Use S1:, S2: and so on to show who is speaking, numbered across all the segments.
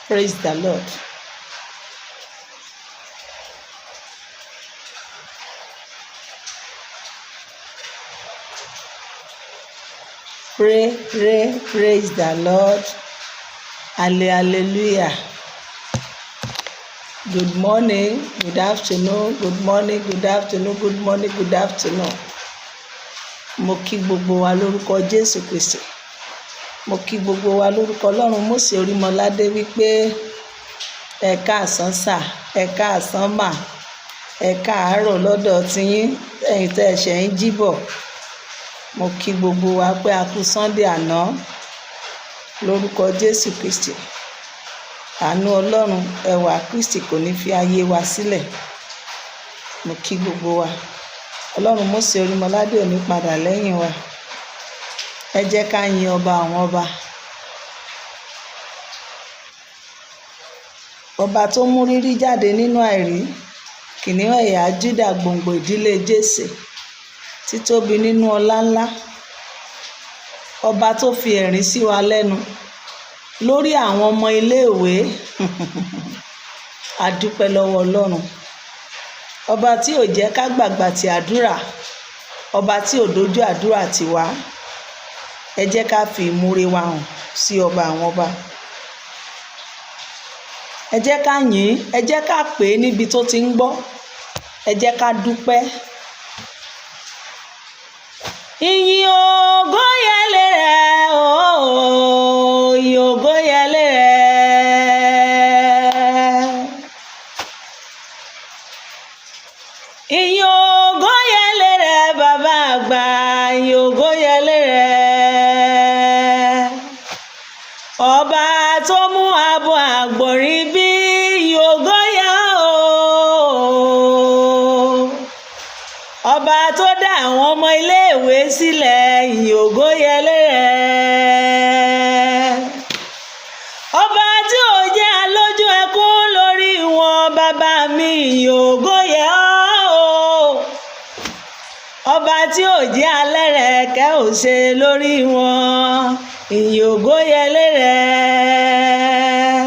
S1: Praise the Lord. Praise the Lord. Hallelujah. Good morning, good afternoon, good morning, good afternoon, good morning, good afternoon. Mo kí gbogbo wa lórúkọ Jésù Kristi. Mo kí gbogbo wa lórúkọ Ọlọ́run Mósè Orímọládé wípé ẹ káàsán sà, ẹ káàsán mà, ẹ káàárọ̀ lọ́dọ̀ tiyín ẹ̀yin tẹ́ ẹ ṣẹ̀ ń jí bọ̀. Mo kí gbogbo wa pé a kú Sunday àná lórúkọ Jésù Kristi. Àánú Ọlọ́run ẹwà Kristi kò ní fi ayé wa sílẹ̀. Mo kí gbogbo wa. Ọlọ́run Mósè Orímọládé ò ní padà lẹ́yìn wa. Ẹ jẹ́ ká yin ọba àwọn ọba. Ọba tó mú rírí jáde nínú àìrí, kìnìún ẹ̀yà Júdà, gbòǹgbò ìdílé Jésè, títóbi nínú ọlá ńlá. Ọba tó fi ẹ̀rín sí wa lẹ́nu lórí àwọn ọmọ iléèwé. A dúpẹ́ lọ́wọ́ Ọlọ́run. Ọba tí ò jẹ́ ká gbàgbà ti àdúrà, ọba tí ò dojú àdúrà tì wá. Ẹ jẹ́ ká fi ìmúre wa hàn sí ọba àwọn ọba. Ẹ jẹ́ ká yìn, ẹ jẹ́ ká pè é níbi tó ti ń gbọ́. Ẹ jẹ́ ká dúpẹ́. Ìyìn ògo yẹlé rẹ̀ ooo, ìyìn ògo yẹlé rẹ̀. Ìyìn ògo yẹlé rẹ̀ bàbá àgbà, ìyìn ògo yẹlé rẹ̀. Ọba tó mú abo àgbọ̀nrín bí, ìyìn ògo yẹ ooo. Ọba tó dá àwọn ọmọ iléèwé sílẹ̀, ìyìn ògo yẹlé rẹ̀. Ọba tí ò jẹ́ alójú ẹkún lórí wọn, bàbá mi, ìyìn ògo yẹ ooo. Ọba tí ò jẹ́ alẹ́rẹ̀kẹ́ ò ṣe lórí wọn, ìyìn ògo yẹlé rẹ̀.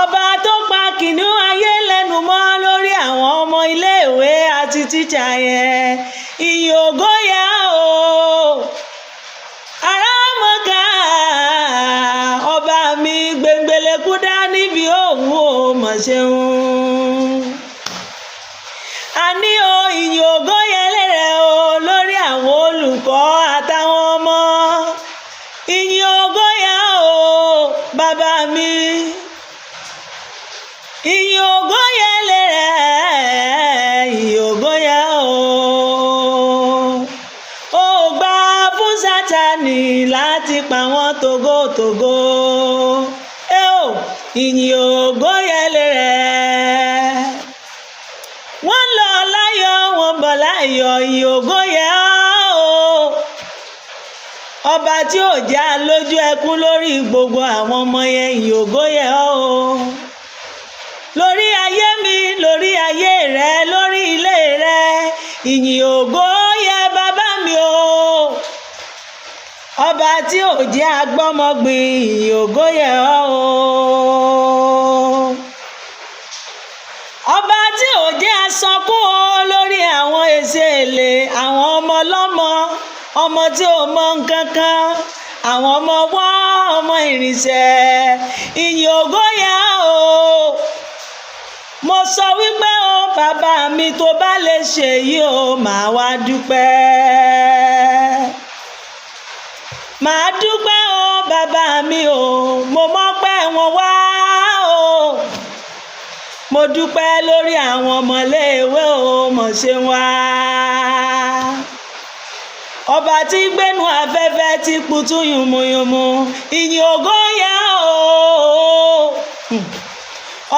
S1: Ọba tó pa kìnìún ayé lẹ́nu mọ́ lórí àwọn ọmọ iléèwé àti tíṣà yẹn, ìyìn ògo yẹ ooo. Àràmọ̀gà ọba mi, gbẹ̀ngbẹ̀lẹ̀kú dá níbi òun ò mọ̀ ṣeun. Àní o, ìyìn ògo yẹlé rẹ̀ o lórí àwọn olùkọ́ àtàwọn ọmọ. Ìyìn ògo yẹ ooo bàbá mi. Ìyìn ògo yẹlé rẹ̀, ìyìn ògo yẹ ooo. Ó gbà fún Sátánì láti pa wọ́n tògótògó. Ìyìn ògo yẹlé rẹ̀. Wọ́n lọ láyọ̀, wọ́n bọ̀ láyọ̀, ìyìn ògo yẹ ooo. Ọba tí ò já lójú ẹkún lórí gbogbo àwọn ọmọ yẹn, ìyìn ògo yẹ ooo. Lórí ayé mi, lórí ayé rẹ, lórí ilé rẹ, ìyìn ògo yẹ bàbá mi o. Ọba tí ò jẹ́ agbọ́mọgbìn, ìyìn ògo yẹ ooo. Ọba tí ò jẹ́ asọkún o lórí àwọn èsèlè, àwọn ọmọ ọlọ́mọ, ọmọ tí ò mọ nǹkan kan, àwọn ọmọ wá, ọmọ ìrìnsẹ̀, ìyìn ògo yẹ ooo. Mo sọ wípé o bàbá mi, tó bá lè ṣe yìí o, màá wá dúpẹ́. Màá dúpẹ́ o bàbá mi o, mo mọ́pẹ́ wọn wá o. Mo dúpẹ́ lórí àwọn ọmọléèwé o, mo ṣe wá. Ọba tí gbénu afẹ́fẹ́ tí kùtù yùmùyùmù, ìyìn ògo yẹ ooo.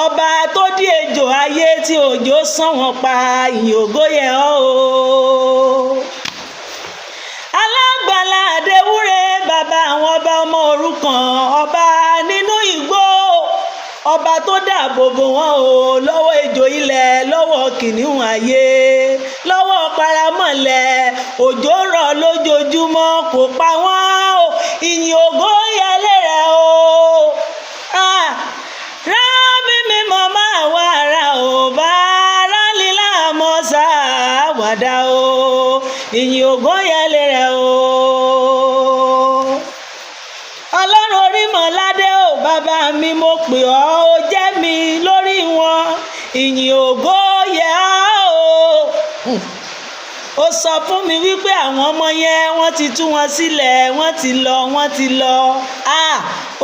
S1: Ọba tó dí ejò ayé tí òjò sán wọn pa, ìyìn ògo yẹ ooo. Alágbàlá àdéwúre, bàbá àwọn ọba, ọmọ òrukàn, ọba nínú igbó. Ọba tó dáàbò bò wọ́n o lọ́wọ́ ejò ilẹ̀, lọ́wọ́ kìnìún ayé, lọ́wọ́ paramọ́lẹ̀. Òjò rọ̀ lójoojúmọ́ kò pa wọ́n o, ìyìn ògo yẹlé rẹ̀ o. ṣàwàdà o, ìyìn ògo yẹ lérè o. Ọlọ́run Orímọ̀ládé o, bàbá mi mo pè ọ́, ó jẹ́ mi lórí wọn, ìyìn ògo yẹ ọ́ o. Ó sọ fún mi wípé àwọn ọmọ yẹn wọ́n ti tú wọn sílẹ̀, wọ́n ti lọ.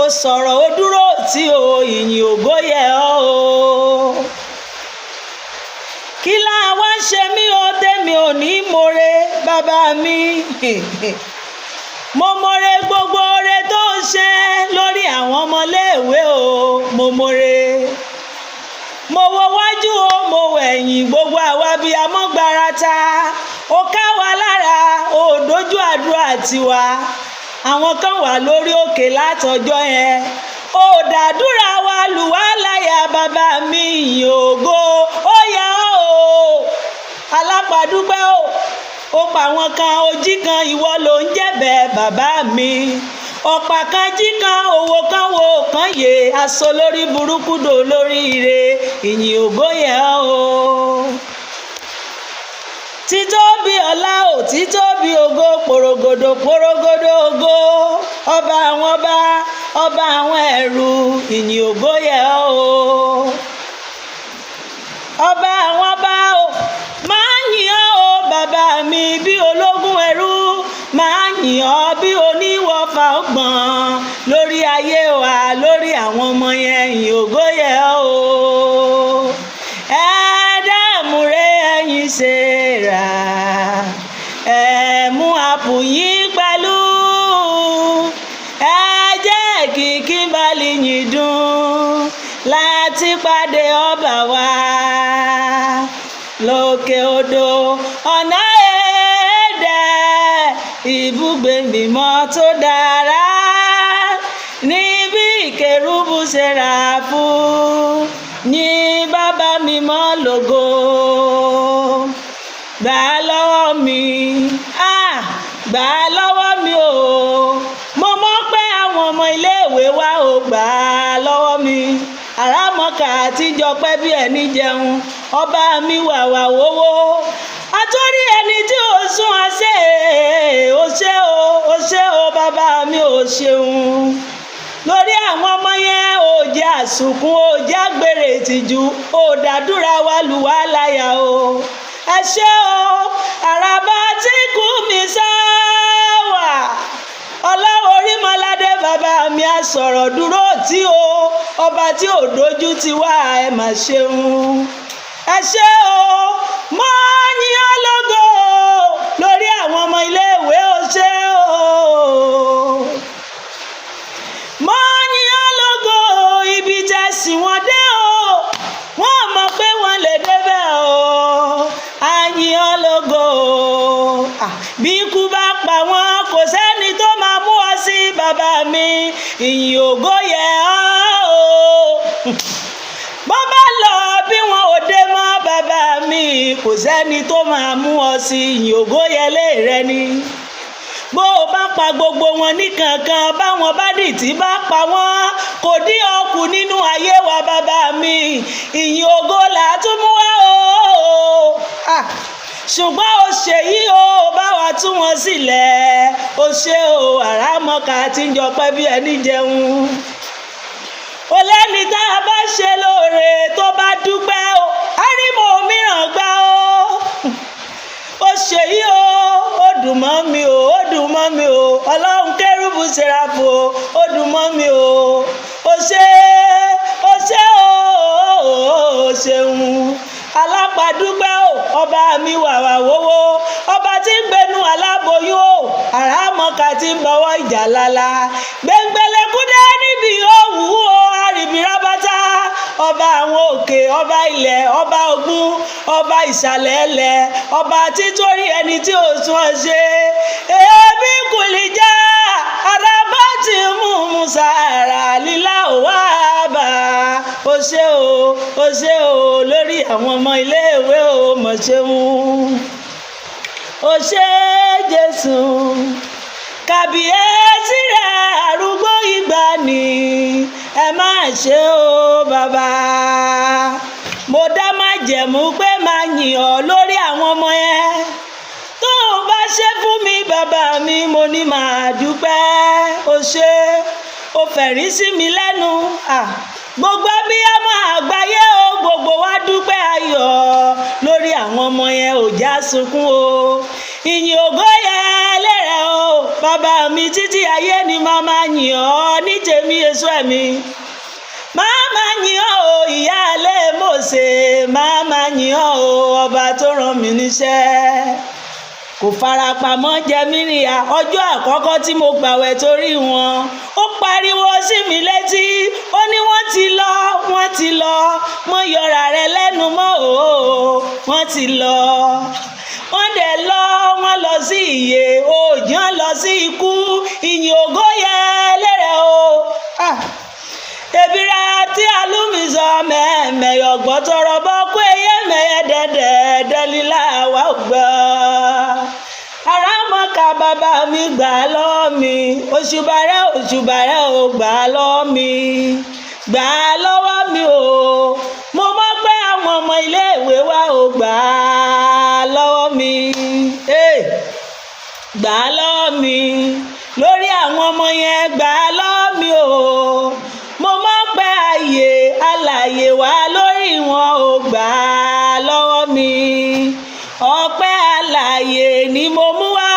S1: Ó sọ̀rọ̀ ó dúró tí o, ìyìn ògo yẹ ọ́ o. Kí la wá ṣe mí o tèmi ò ní more bàbá mi. Mo more gbogbo oore tó ń ṣe lórí àwọn ọmọléèwé o, mo more. Mo wo wájú o, mo wo ẹ̀yìn, gbogbo àwa bí amọ́gbarata. Ó ká wa lára, ó dojú àdúrà tiwa. Àwọn kan wà lórí òkè látọjọ́ yẹn. Ó dàdúrà wa lù wá láyà bàbá mi, ìyìn ògo ó yẹ ọ́ o. Alápàdúpẹ́ o, ó pa àwọn kan, ó jí kan, ìwọ ló ń jẹ̀bẹ̀ bàbá mi. Ọ̀pá kan jí kan, owó kan wo kan yè, aṣọ lórí burúkú dò lórí ire, ìyìn ògo yẹ ọ́ o. Títóbi ọlá o, títóbi ògo, pòrògòdò ògo, ọba àwọn ọba, ọba àwọn ẹ̀rù, ìyìn ògo yẹ ọ́ o. Ọba àwọn ọba o, máa yìn ọ́ o bàbá mi, bí ológun ẹrú, máa yìn ọ́ bí oníwọ̀fà ọgbọ̀n, lórí ayé wa, lórí àwọn ọmọ yẹn, ìyìn ògo yẹ ọ́ o. Ẹ̀ẹ́dàmúre ẹ̀yin ṣèrà, ẹ̀mú àpùyín pẹ̀lú, ẹ jẹ́ kí Kímbálì yìn dùn láti pàdé ọba wa lókè odò ọ̀nà èdè, ibùgbé mímọ́ tó dára, níbi kérúbù séráfù, yìn bàbá mímọ́ lógo. Gbà lọ́wọ́ mi, gbà lọ́wọ́ mi o. Mo mọ̀ pé àwọn ọmọ iléèwé wa ò gbà lọ́wọ́ mi. Àràmọ́kà àtijọ́ pẹ́ bí ẹni jẹun, ọba mi wàwà wówó. Àtúrí ẹni tí ó sún àṣẹ, ó ṣé o bàbá mi ò ṣeun. Lórí àwọn ọmọ yẹn ò jẹ́ àsùnkún, ò jẹ́ àgbèrè ìtìjú, ò dàdúrà wa lù wá láyà o. Ẹ ṣé o, àràbà tí kú mi sáwà. Ọlọ́run Orímọ̀ládé bàbá mi á sọ̀rọ̀ dúró tí o, ọba tí ò dojú ti wá, ẹ mà ṣeun. Ẹ ṣé o, mo yìn ọ́ lógo lórí àwọn ọmọ iléèwé, ó ṣé o. Mo yìn ọ́ lógo ibi tẹ́ sì wọ́n dé o, wọ́n mọ̀ pé wọ́n lè débẹ̀ o. A yìn ọ́ lógo, bí ikú bá pa wọ́n kò sẹ́ni tó máa mú ọ sí bàbá mi, ìyìn ògo yẹ ọ́ o. Bọ́ bá lọ bí wọn ò dé mọ́ bàbá mi, kò sẹ́ni tó máa mú ọ sí, ìyìn ògo yẹ lé rẹ ni. Bó o bá pa gbogbo wọn ní kankan, báwọn bádìtì bá pa wọ́n, kò dín ọkù nínú ayé wa bàbá mi, ìyìn ògo là tún mú wá o. Ṣùgbọ́n o ṣe yìí o, bá wa tú wọn sílẹ̀, o ṣé o, àràmọ́kà tí ń jọ pẹ́ bí ẹni jẹun. O lẹ́ni tá a bá ṣe lóore tó bá dúpẹ́ o, àrímọ̀ mìíràn gbà o. O ṣe yìí o, ó dùn mọ́ mi o, ó dùn mọ́ mi o. Ọlọ́run kérúbù séráfù o, ó dùn mọ́ mi o. O ṣé o, ó ṣeun. Alápàdúpẹ́ o, ọba mi wàwà wówó, ọba tí ń gbénu aláboyún o, àràmọ́kà tí ń bọwọ́ ìjà lálá. Gbẹ̀ngbẹ̀lẹ̀kúdé níbi òwú o, àrìbìrábátá, ọba àwọn òkè, ọba ilẹ̀, ọba ogun, ọba ìsàlẹ̀ ẹlẹ̀, ọba títorí ẹni tí ò sún ọ ṣe. Èébì kùlìjà, àràbá ti mú musàrà lílá òwá bà. O ṣé o, lórí àwọn ọmọ iléèwé o, mọ̀ ṣeun. O ṣé Jésù, kàbíyèsí rẹ̀ arúgbó ìgbàanì, ẹ má ṣe o bàbá. Mo dá májẹ̀mú pé máa yìn ọ́ lórí àwọn ọmọ yẹn, mi mo ní máa dúpẹ́ o ṣé o fẹ̀rí sí mi lẹ́nu gbogbo abiyamọ àgbáyé o gbogbo wa dúpẹ́ ayọ̀ lórí àwọn ọmọ yẹn ò já sunkún o ìyìn ògo yẹ lẹ́rẹ̀ o bàbá mi títí ayé ni màá máa yìn ọ́ ní tèmi èso ẹ̀mí màá máa yìn ọ́ o ìyáálé Mósè màá máa yìn ọ́ o ọba tó rán mi níṣẹ́ kò farapamọ́ jẹ mí níyà ọjọ́ àkọ́kọ́ tí mo gbàwẹ̀ torí wọn ó pariwo sí mi létí ó ní wọ́n ti lọ mọ́ yọra rẹ lẹ́nu mọ́ wọ́n ti lọ wọ́n dẹ̀ lọ wọ́n lọ sí ìyè òòjì wọ́n lọ sí ikú ìyìn ògo yẹ lẹ́rẹ̀ o ebira tí alúmísọ mẹ́ẹ̀mẹ́yọ̀ gbọ́tọ̀rọ̀ bọ́ kó eyé mẹ́yẹ dẹ́dẹ́ dẹ́lílà wà gbọ́ arámọ́ka bàbá mi gbà lọ́wọ́ mi òṣùbàrẹ́ ò gbà lọ́wọ́ mi gbà lọ́wọ́ mi o mo mọ̀ pé àwọn ọmọ iléèwé wa ò gbà lọ́wọ́ mi gbà lọ́wọ́ mi lórí àwọn ọmọ yẹn gbà lọ́wọ́ mi o mo mọ̀ pé ààyè alààyè wà lórí wọn ò gbà lọ́wọ́ mi ọpẹ́ alààyè ni mo mú wá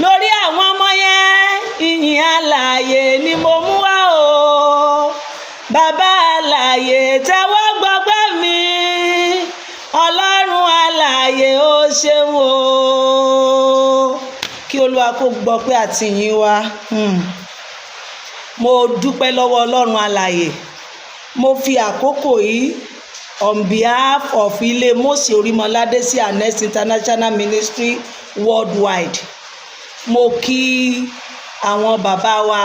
S1: lórí àwọn ọmọ yẹn ìyìn alààyè ni mo mú wá o bàbá alààyè tẹ́wọ́ gbọpẹ́ mi ọlọ́run alààyè ó ṣeun o kí olúwa kó gbọpẹ́ àti ìyìn wa mo dúpẹ́ lọ́wọ́ ọlọ́run alààyè mo fi àkókò yìí on behalf of ilé Mósè Orímọládé sí Anes International Ministry worldwide mo kí àwọn bàbá wa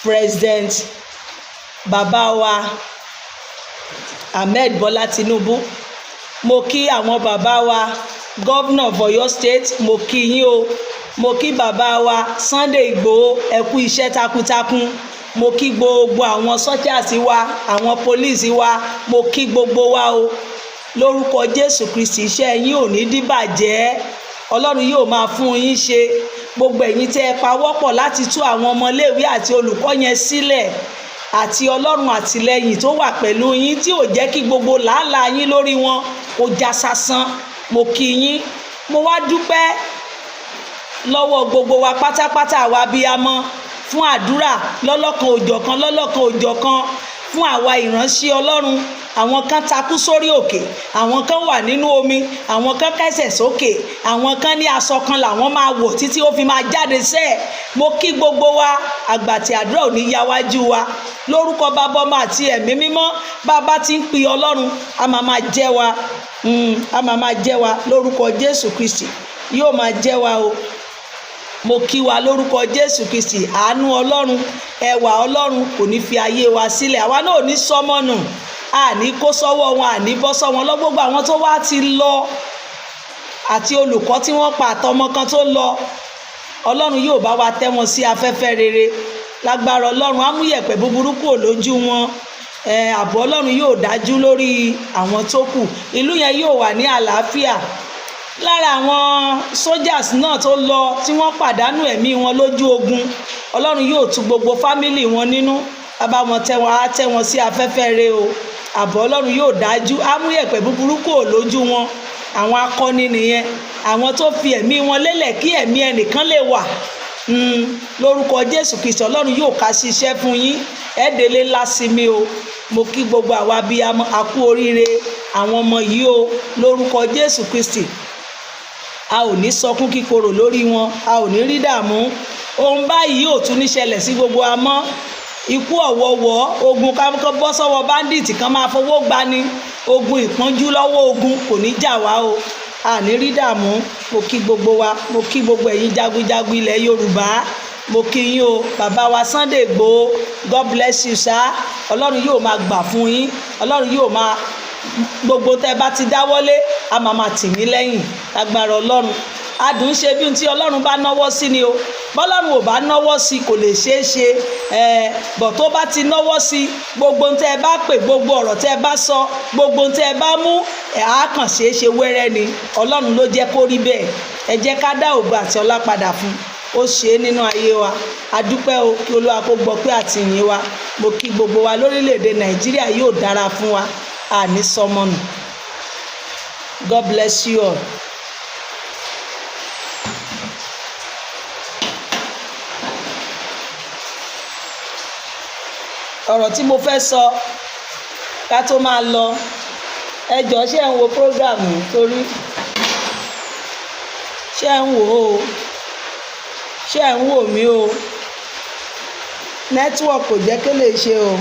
S1: president bàbá wa Ahmed Bọ́lá Tinubu mo kí àwọn bàbá wa governor of Ọ̀yọ́ state mo kí yín o mo kí bàbá wa Sunday Igboho ẹ kú iṣẹ́ takuntakun mo kí gbogbo àwọn sọ́jàsí wa àwọn pólíìsì wa mo kí gbogbo wa o lórúkọ Jésù Kristi iṣẹ́ yín ò ní dìbàjẹ́ Ọlọ́run yóò máa fún yín ṣe gbogbo ẹ̀yin tẹ́ ẹ pawọ́pọ̀ láti tú àwọn ọmọléèwé àti olùkọ́ yẹn sílẹ̀ àti Ọlọ́run àtìlẹ́yìn tó wà pẹ̀lú yín tí ò jẹ́ kí gbogbo làálàá yín lórí wọn kó já sásán mo kí yín mo wá dúpẹ́ lọ́wọ́ gbogbo wa pátápátá àwa abiyamọ fún àdúrà lọ́lọ́kan òjọ̀kan fún àwa ìránṣẹ́ Ọlọ́run àwọn kan takú sórí òkè àwọn kan wà nínú omi àwọn kan kẹsẹ̀ sókè àwọn kan ní aṣọ kan làwọn máa wọ̀ títí ó fi máa jáde sẹ́ẹ̀ mo kí gbogbo wa àgbàtì àdúrà ò ní yáwájú wa lórúkọ bàbá ọmọ àti ẹ̀mí mímọ́ bàbá tí ń pè Ọlọ́run a máa jẹ́ wa lórúkọ Jésù Kristi yóò máa jẹ́ wa o mo kí wa lórúkọ Jésù Kristi àánú Ọlọ́run ẹwà Ọlọ́run kò ní fi ayé wa sílẹ̀ àwa náà ò ní sọmọnù àní kó sọ́wọ́ wọn àní bọ́ sọ́wọ́ lọ gbogbo àwọn tó wá ti lọ àti olùkọ́ tí wọ́n pa àtọmọ kan tó lọ Ọlọ́run yóò bá wa tẹ́ wọn sí afẹ́fẹ́ rere lágbára Ọlọ́run á mú yẹ̀pẹ̀ búburú kúrò lójú wọn ààbò Ọlọ́run yóò dájú lórí àwọn tó kù ìlú yẹn yóò wà ní àlàáfíà lára àwọn soldiers náà tó lọ tí wọ́n pàdánù ẹ̀mí wọn lójú ogun Ọlọ́run yóò tú gbogbo fámìlì wọn nínú bàbá wọn tẹ́ wọn sí afẹ́fẹ́ rere o ààbò Ọlọ́run yóò dájú á mú yẹ̀pẹ̀ búburú kúrò lójú wọn àwọn akọni nìyẹn àwọn tó fi ẹ̀mí wọn lélẹ̀ kí ẹ̀mí ẹnìkan lè wà lórúkọ Jésù Kristi Ọlọ́run yóò ká ṣiṣẹ́ fún yín ẹ̀ẹ́dẹ̀lẹ́ lásìmí o mo kí gbogbo àwa abiyamọ a kú oríire àwọn ọmọ yìí o lórúkọ Jésù Kristi a ò ní sọkún kíkorò lórí wọn a ò ní rí dààmú ohun báyìí ò tún ní ṣẹlẹ̀ sí gbogbo wa mọ́ ikú ọ̀wọ̀wọ̀ ogun kan bọ́ sọ́wọ́ bandit kan máa fowó gbani ogun ìpọ́njú lọ́wọ́ ogun kò ní jà wá o a ní rí dààmú mo kí gbogbo wa mo kí gbogbo ẹ̀yin jagunjagun ilẹ̀ Yorùbá mo kí yín o bàbá wa Sunday Igboho God bless you sir Ọlọ́run yóò máa gbà fún yín Ọlọ́run yóò máa gbogbo tẹ́ bá ti dáwọ́lé a máa tì yín lẹ́yìn lágbára Ọlọ́run adùn ṣe bí tí Ọlọ́run bá náwó sí ni o bọ́lọ́run ò bá náwó sí kò lè ṣeé ṣe bọ̀ tó bá ti náwó sí gbogbo tẹ́ ẹ bá pè gbogbo ọ̀rọ̀ tẹ́ ẹ bá sọ gbogbo tẹ́ ẹ bá mú á kàn ṣeé ṣe wẹ́rẹ́ ni Ọlọ́run ló jẹ́ kó rí bẹ́ẹ̀ ẹ jẹ́ ká dá ògo àti ọlá padà fún ó ṣe é nínú ayé wa a dúpẹ́ o kí Olúwa kó gbọ́ pé àti ìyìn wa mo kí gbogbo wa lórílẹ̀‐èdè Nàìjíríà yóò dára fún wa àní sọmọnù. God bless you all. ọ̀rọ̀ tí mo fẹ́ sọ ká tó máa lọ ẹ jọ̀ọ́ ṣé ẹ ń wo program yìí torí ṣé ẹ ń wò ó ṣé ẹ ń wò mí o network kò jẹ́ kí lè ṣe o.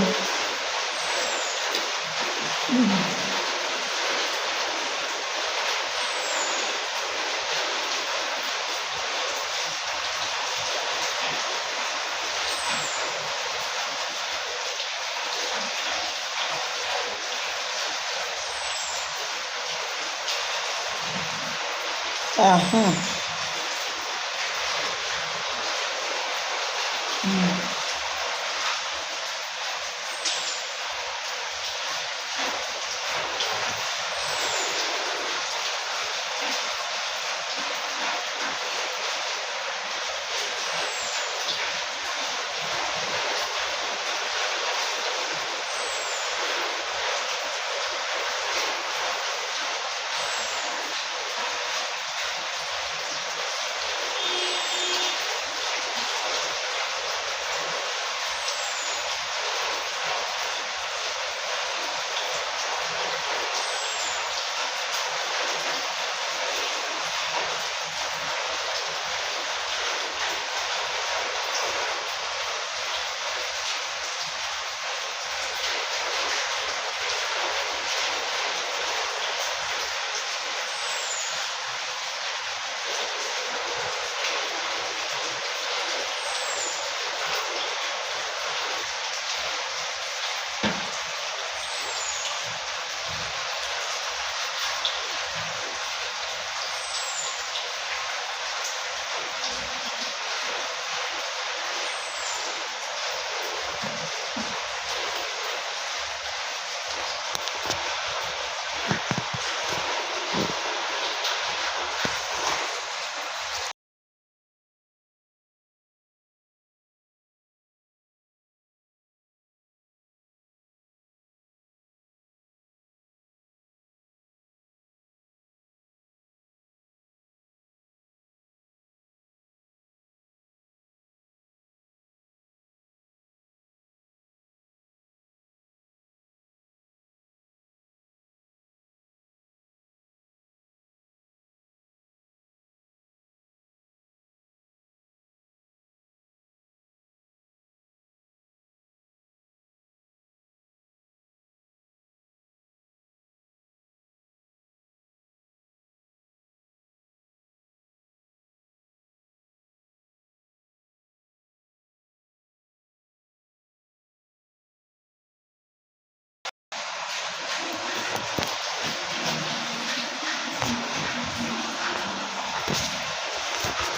S1: Ahun.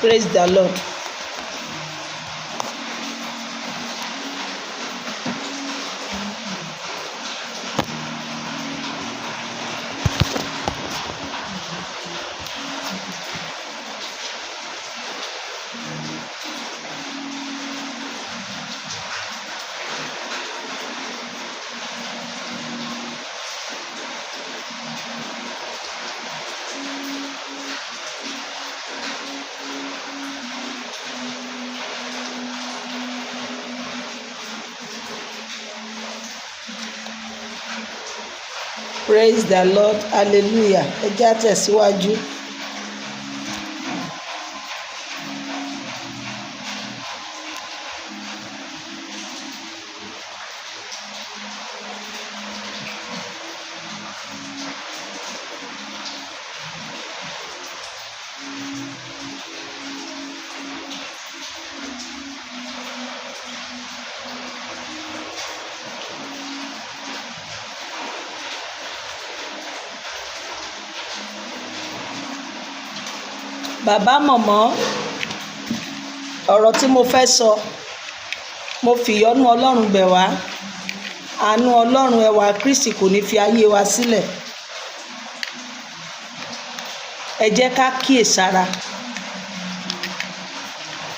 S1: Praise the Lord. Praise the Lord. Hallelujah. Ẹ jẹ́ á tẹ̀síwájú. Bàbá mọ̀mọ́, ọ̀rọ̀ tí mo fẹ́ sọ, mo fi ìyọ́nú Ọlọ́run bẹ̀ wá. Àánú Ọlọ́run ẹwà Kristi kò ní fi ayé wa sílẹ̀. Ẹ jẹ́ ká kíyèsára.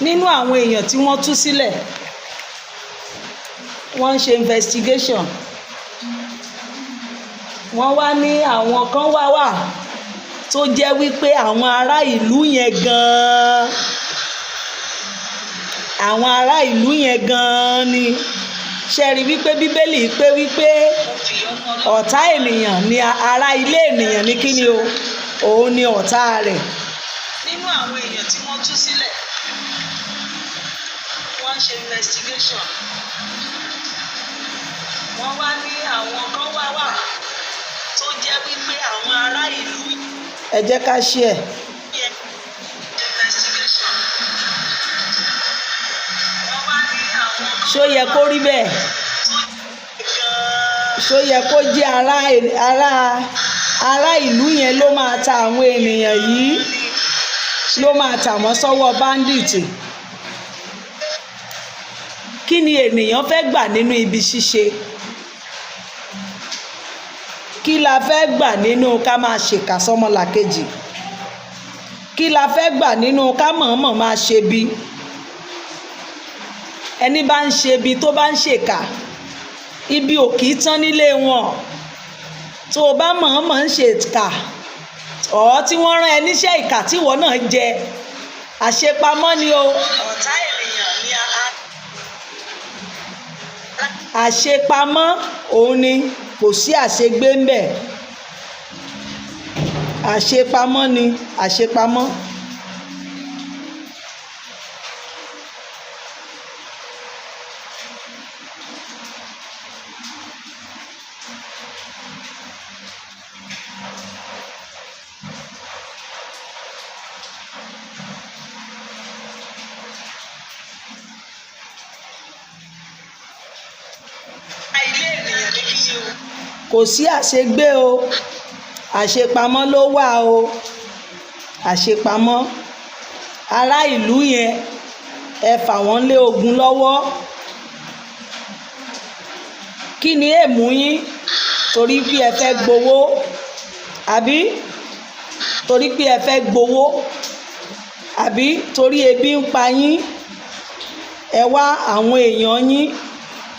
S1: nínú àwọn èèyàn tí wọ́n tú sílẹ̀ wọ́n ń ṣe investigation wọ́n wá ní àwọn kan wà tó jẹ́ wípé àwọn ará ìlú yẹn gan-an àwọn ará ìlú yẹn gan-an ni ṣe rí wípé bíbélì pé wípé ọ̀tá ènìyàn ni ará ilé ènìyàn ní kíni o òun ni ọ̀tá rẹ̀. nínú àwọn èèyàn tí wọ́n tú sílẹ̀ wọ́n ń ṣe investigation wọ́n wá ní àwọn kan wà tó jẹ́ wípé àwọn ará ìlú. ẹ jẹ́ ká ṣe ẹ̀. ṣó yẹ kó rí bẹ́ẹ̀ ṣó yẹ kó jẹ́ ará ìlú yẹn ló máa ta àwọn ènìyàn yìí ló máa tà wọ́n sọ́wọ́ báńdíìtì. Kí ni ènìyàn fẹ́ gbà nínú ibi ṣíṣe? Kí la fẹ́ gbà nínú ká máa ṣèkà sọ́mọlàkejì? Kí la fẹ́ gbà nínú ká mọ̀ọ́mọ̀ máa ṣe bí? Ẹni bá ń ṣe bí tó bá ń ṣèkà, ibi ò kì í tán nílé wọn. Tó o bá mọ̀ọ́mọ̀ ń ṣèkà tí wọ́n rán ẹ níṣẹ́ ìkà tí ìwọ náà jẹ, àṣepamọ́ ni o. Ọ̀tá ènìyàn ni àṣepamọ́ òun ni, kò sí àṣegbé ń bẹ̀. Àṣepamọ́ ni àṣepamọ́. Kò sí àṣegbé o, àṣepamọ́ ló wà o. Àṣepamọ́. Ará ìlú yẹn ẹ fà wọ́n lé ogun lọ́wọ́. Kí ni èmú yín? Torí pé ẹ fẹ́ gbowó, àbí? Torí pé ẹ fẹ́ gbowó, àbí? Torí ebi ń pa yín, ẹ wá àwọn èèyàn yín,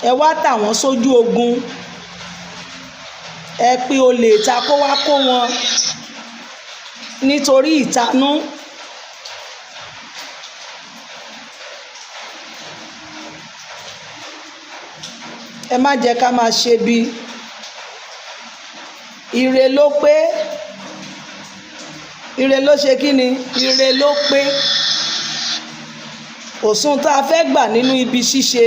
S1: ẹ wá tà wọ́n sójú ogun. Ẹ pé olè ta kó wá kó wọn nítorí ìtanú. Ẹ má jẹ́ ká máa ṣe bí. Ire ló pé. Ire ló ṣe kí ni? Ire ló pé. Òsùn tá a fẹ́ gbà nínú ibi ṣíṣe.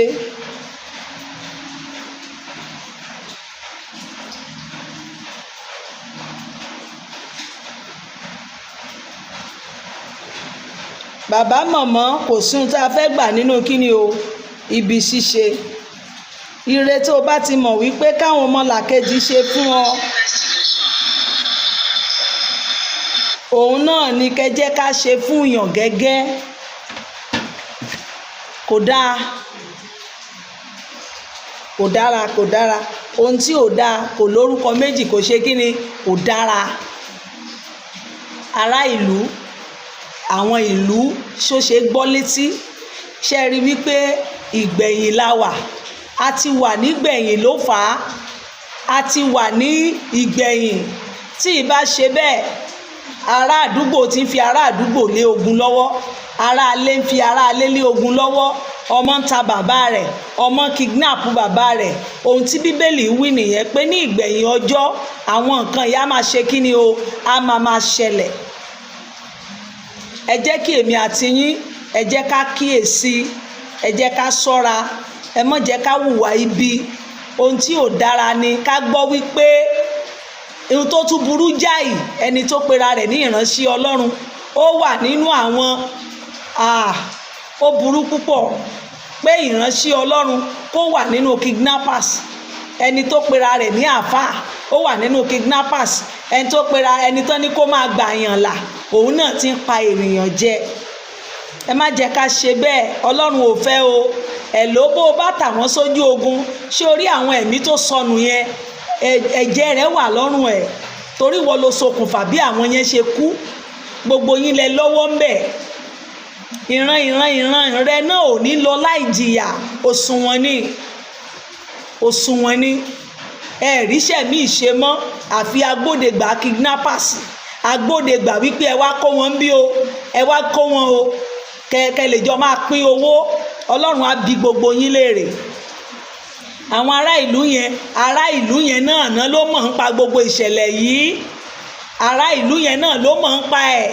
S1: Bàbá mọ̀mọ́, kò sí ohun tá a fẹ́ gbà nínú kíni o ibi ṣíṣe. Ire tó o bá ti mọ̀ wípé káwọn ọmọlàkejì ṣe fún ọ, òun náà ni kẹjẹ́ ká ṣe fún yàn gẹ́gẹ́. Kò dáa, kò dára, kò dára. Ohun tí ò dáa kò lórúkọ méjì, kò ṣe kíni, kò dára. Ará ìlú, àwọn ìlú ṣó ṣe gbọ́ létí. Ṣé rí wípé ìgbẹ̀yìn la wà? A ti wà nígbẹ̀yìn ló fà á. A ti wà ní ìgbẹ̀yìn. Tí ì bá ṣe bẹ́ẹ̀, ará àdúgbò ti ń fi ará àdúgbò lé ogun lọ́wọ́. Ará ilé ń fi ará ilé lé ogun lọ́wọ́. Ọmọ ń ta bàbá rẹ̀, ọmọ kidnap bàbá rẹ̀. Ohun tí Bíbélì wí nìyẹn, pé ní ìgbẹ̀yìn ọjọ́ àwọn nǹkan yìí á máa ṣe kíni o, á máa ṣẹlẹ̀. Ẹ jẹ́ kí èmi àti yín, ẹ jẹ́ ká kíyèsí, ẹ jẹ́ ká ṣọ́ra, ẹ má jẹ́ ká hùwà ibi. Ohun tí ò dára ni ká gbọ́ wípé ohun tó tún burú jáì, ẹni tó pera rẹ̀ ní ìránṣẹ́ Ọlọ́run, ó wà nínú àwọn ó burú púpọ̀ pé ìránṣẹ́ Ọlọ́run kó wà nínú kidnappers. Ẹni tó pera rẹ̀ ní àáfàá ó wà nínú kidnappers. Ẹni tó pera ẹni tán ní kó máa gbà yàn là, òun náà ti ń pa ènìyàn jẹ. Ẹ má jẹ́ ká ṣe bẹ́ẹ̀. Ọlọ́run ò fẹ́ o. Ẹ̀ ló bó bá tà wọ́n sójú ogun, ṣé o rí àwọn ẹ̀mí tó sọnù yẹn? Ẹ̀jẹ̀ rẹ̀ wà lọ́rùn ẹ̀, torí wọ́n ló ṣokùnfà bí àwọn yẹn ṣe kú. Gbogbo yín lẹ lọ́wọ́ ń bẹ̀. ìran rẹ náà ò ní lọ láì jìyà. òṣùwọ̀n ni ẹ̀ríṣẹ́ mi ṣe mọ́ àfi agbódegbà kidnappers, agbódegbà wípé ẹ wá kó wọn bí o, ẹ wá kó wọn o, kẹ lè jọ máa pín owó. Ọlọ́run á bi gbogbo yín léèrè. Àwọn ará ìlú yẹn náà ló mọ̀ ń pa gbogbo ìṣẹ̀lẹ̀ yìí. Ará ìlú yẹn náà ló mọ̀ ń pa ẹ̀.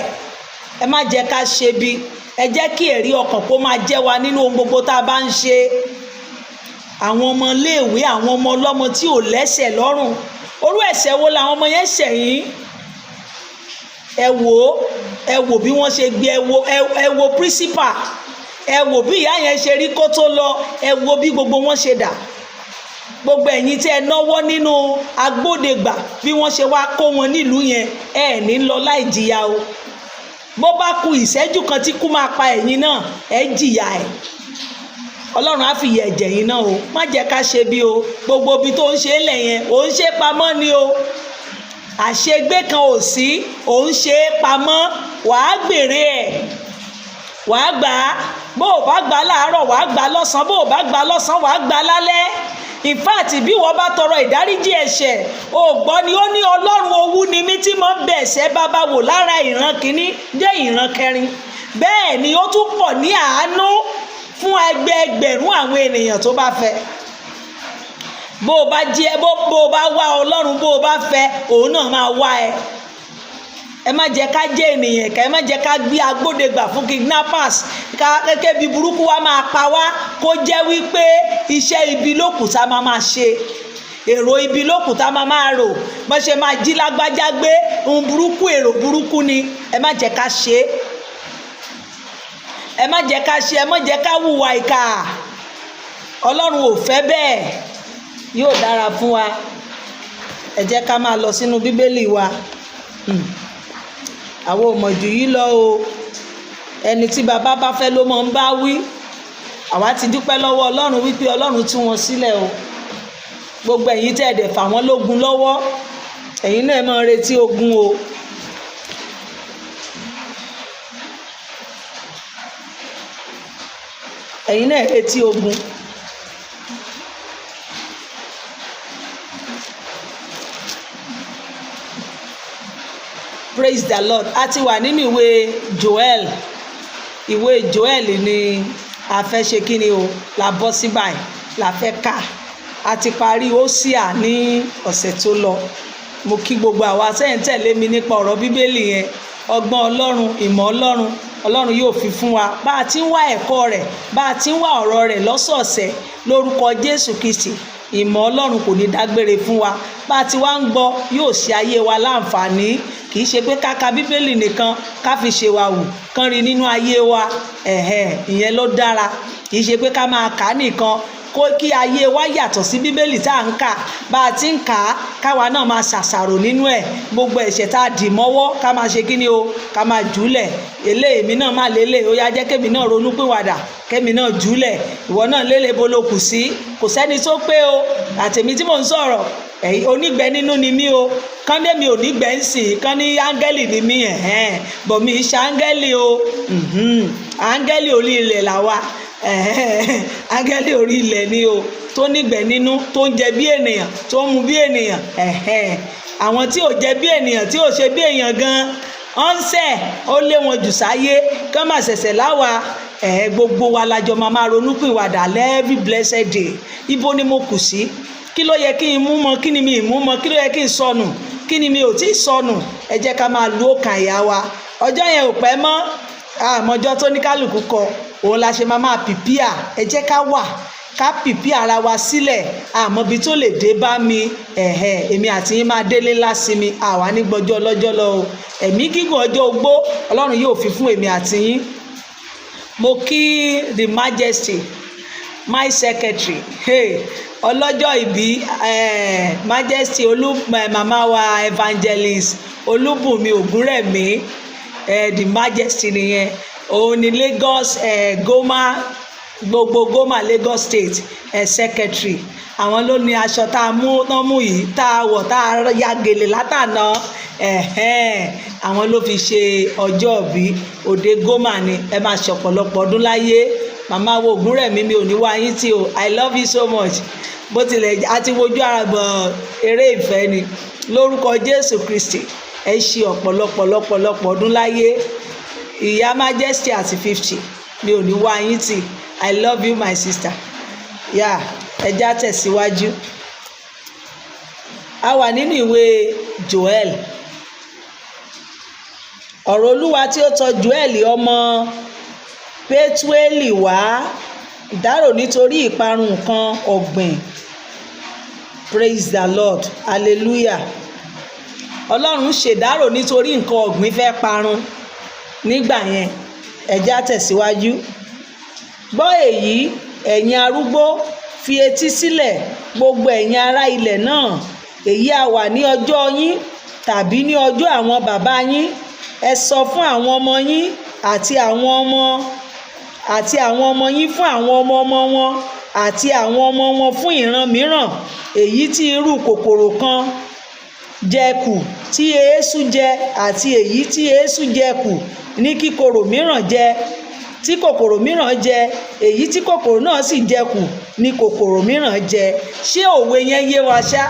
S1: Ẹ má jẹ́ ká ṣe bí, ẹ jẹ́ kí ẹ̀rí ọkàn kó máa jẹ́ wa nínú ohun gbogbo tá a bá ń ṣe. Àwọn ọmọ iléèwé, àwọn ọmọ ọlọ́mọ tí ò lẹ́sẹ̀ lọ́rùn, orú ẹ̀ṣẹ̀ wo làwọn ọmọ yẹn ṣẹ̀ yín? Ẹ wò bí wọ́n ṣe gbé, ẹ wo principal, ẹ wò bí ìyá yẹn ṣe rí kó tó lọ, ẹ wo bí gbogbo wọn ṣe dà. Gbogbo ẹ̀yin tí ẹ náwó nínú agbódegbà bí wọ́n ṣe wá kó wọn nílùú yẹn, ẹ ní lọ láì jìyà o. Bó bá ku ìṣẹ́jú kan tí kú máa pa ẹ̀yin náà, ẹ jìyà ẹ̀. Ọlọ́run á fi yẹ ẹ̀jẹ̀ yín náà o. Má jẹ́ ká ṣe bí o. Gbogbo ibi tó ń ṣe lẹ̀ yẹn ò ń ṣe pamọ́ ni o. Àṣegbé kan ò sí, ò ń ṣe pamọ́. Wàá gbèrè ẹ̀, wàá gbà á. Bó o bá gbà á láàárọ̀, wàá gbà á lọ́sàn-án. Bó o bá gbà á lọ́sàn-án, wàá gbà á lálẹ́. In fact, bí wọ́n bá tọrọ ìdáríjì ẹ̀ṣẹ̀, o gbọ́ ni ó ní Ọlọ́run owú ni mí tí mo ń bẹ̀ ẹ̀ṣẹ̀ bàbá wò lára ìran kìíní dé ìran kẹrin. Bẹ́ẹ̀ ni ó tún pọ̀ ní àánú fún ẹgbẹẹgbẹ̀rún àwọn ènìyàn tó bá fẹ́. Bó o bá wá Ọlọ́run, bó o bá fẹ́, òun náà máa wá ẹ. Ẹ má jẹ́ ká jẹ́ ènìyàn ká, ẹ má jẹ́ ká gbé agbódegbà fún kidnappers, kékeré bí burúkú wa máa pa wá, kó jẹ́ wípé iṣẹ́ ibi lókù tá a máa ṣe, èrò ibi lókù tá a máa rò, bó ṣe máa jí lágbájá gbé, ohun burúkú, èrò burúkú ni. Ẹ má jẹ́ ká ṣe, ẹ má jẹ́ ká ṣe, ẹ má jẹ́ ká hùwà ìkà. Ọlọ́run ò fẹ́ bẹ́ẹ̀. Yóò dára fún wa. Ẹ jẹ́ ká máa lọ sínú Bíbélì wa. Àwọn ò mọ̀ jù yìí lọ o. Ẹni tí bàbá bá fẹ́ ló máa ń bá wí. Àwa ti dúpẹ́ lọ́wọ́ Ọlọ́run wípé Ọlọ́run tú wọn sílẹ̀ o. Gbogbo ẹ̀yin tẹ́ ẹ̀dẹ̀ fà wọ́n lógun lọ́wọ́, ẹ̀yin náà máa retí ogun o. Ẹ̀yin náà retí ogun. Praise the Lord. A ti wà nínú ìwé Joel ni a fẹ́ ṣe kí ni o, la bọ́ sí báyìí, la fẹ́ kà. A ti parí Hósíà ní ọ̀sẹ̀ tó lọ. Mo kí gbogbo àwa sẹ́yìn tẹ̀lé mi nípa ọ̀rọ̀ Bíbélì yẹn. Ọgbọ́n Ọlọ́run, ìmọ̀ Ọlọ́run yóò fi fún wa. Bá a ti ń wá ẹ̀kọ́ rẹ̀, bá a ti ń wá ọ̀rọ̀ rẹ̀ lọ́sọ̀ọ̀sẹ̀ lórúkọ Jésù Kristi, ìmọ̀ Ọlọ́run kò ní dágbére fún wa. Bá a ti wá ń gbọ́, yóò ṣe ayé wa láǹfààní. Kì í ṣe pé ká ka Bíbélì nìkan ká fi ṣe wa wù, kán rí nínú ayé wa. Ìyẹn ló dára. Kì í ṣe pé ká máa kà á nìkan kí ayé wa yàtọ̀ sí Bíbélì tá à ń kà. Bá a ti ń kà á, káwa náà máa ṣàṣàrò nínú ẹ̀. Gbogbo ẹ̀ṣẹ̀ tá a dì mọ́wọ́ ká máa ṣe kí ni o, ká máa jùúlẹ̀. Èmi náà má lélẹ̀, ó yá jẹ́ kémi náà ronú pìwàdà, kémi náà jùúlẹ̀. Ìwọ náà lélẹ̀ bó ló kù sí. Kò sẹ́ni tó pé o. Àtèmi tí mò ń sọ̀rọ̀, onígbẹ́ nínú ni mí o. Kán dé mi ò nígbẹ́ ń sìn, kán ní áńgẹ́lì ni mí, bọ̀ mi ṣe áńgẹ́lì o. Áńgẹ́lì orí ilẹ̀ làwa. Áńgẹ́lì orí ilẹ̀ ni o, tó nígbẹ́ nínú, tó ń jẹ bí ènìyàn, tó ń mu bí ènìyàn. Àwọn tí ò jẹ bí ènìyàn, tí ò ṣe bí èèyàn gan, ọ̀nsẹ̀ ó lé wọn jù sáyé, kán máa ṣẹ̀ṣẹ̀ láwa. Gbogbo wa lájọ máa ronú pìwàdà every blessed day. Ibo ni mo kù sí? Kí ló yẹ kí n mú mọ́, kí ni mi ì mú mọ́, kí ló yẹ kí n sọnù, kí ni mi ò tí ì sọnù? Ẹ jẹ́ ká máa lu ọkàn ìyá wa. Ọjọ́ yẹn ò pẹ́ mọ́. Àmọ́jọ́ tó ní kálukú kọ, òun la ṣe máa pìpíà. Ẹ jẹ́ ká pìpíà ara wa sílẹ̀. Àmọ́ ibi tó lè dé bá mi, èmi àti yín máa délé lásìmí. Àwa ní gbọ́jọ́ ọlọ́jọ́ lọ o. Ẹ̀mí gígùn ọjọ́ ogbó Ọlọ́run yóò fi fún èmi àti yín. Mo kí the majesty, my secretary, ọlọ́jọ́ ìbí, majesty màmá wa evangelist Olúbùnmi Ògúnrẹ̀mí, the majesty nìyẹn. Òun ni Lagos gbogbo Goma Lagos State secretary. Àwọn ló ní aṣọ tá a mú yìí, tá a wọ̀, tá a ya gèlè látàná. àwọn ló fi ṣe ọjọ́ ìbí òde gómà ni. Ẹ máa ṣe ọ̀pọ̀lọpọ̀ ọdún láyé. Màmá wo Ògúnrẹ̀mí, mi ò ní wá yín tí o. I love you so much. Bó tilẹ̀ àti wojú ara gbọ̀n eré ìfẹ́ ni. Lórúkọ Jésù Kristi, ẹ ṣe ọ̀pọ̀lọpọ̀ ọdún láyé. Ìyá Majesty àti 50, mi ò ní wá yín tí. I love you my sister. Ẹ já tẹ̀síwájú. A wà nínú ìwé Joel. Ọ̀rọ̀ Olúwa tí ó tọ̀ Joel ọmọ Pétúélì wá dárò nítorí ìparun nǹkan ọ̀gbìn. Praise the Lord. Hallelujah. Ọlọ́run ṣèdárò nítorí nǹkan ọ̀gbìn fẹ́ parun nígbà yẹn. Ẹ já tẹ̀síwájú. Gbọ́ èyí, ẹ̀yin arúgbó, fi etí sílẹ̀, gbogbo ẹ̀yin ará ilẹ̀ náà. Èyí á wà ní ọjọ́ yín tàbí ní ọjọ́ àwọn bàbá yín. Ẹ sọ fún àwọn ọmọ yín àti àwọn ọmọ yín fún àwọn ọmọ wọn àti àwọn ọmọ wọn fún ìran mìíràn. Èyí tí irú kòkòrò kan jẹ kù tí eéṣú jẹ, àti èyí tí eéṣú jẹ kù ní kíkorò mìíràn jẹ, tí kòkòrò mìíràn jẹ, èyí tí kòkòrò náà sì jẹ kù ní kòkòrò mìíràn jẹ. Ṣé òwe yẹn yé wa ṣá?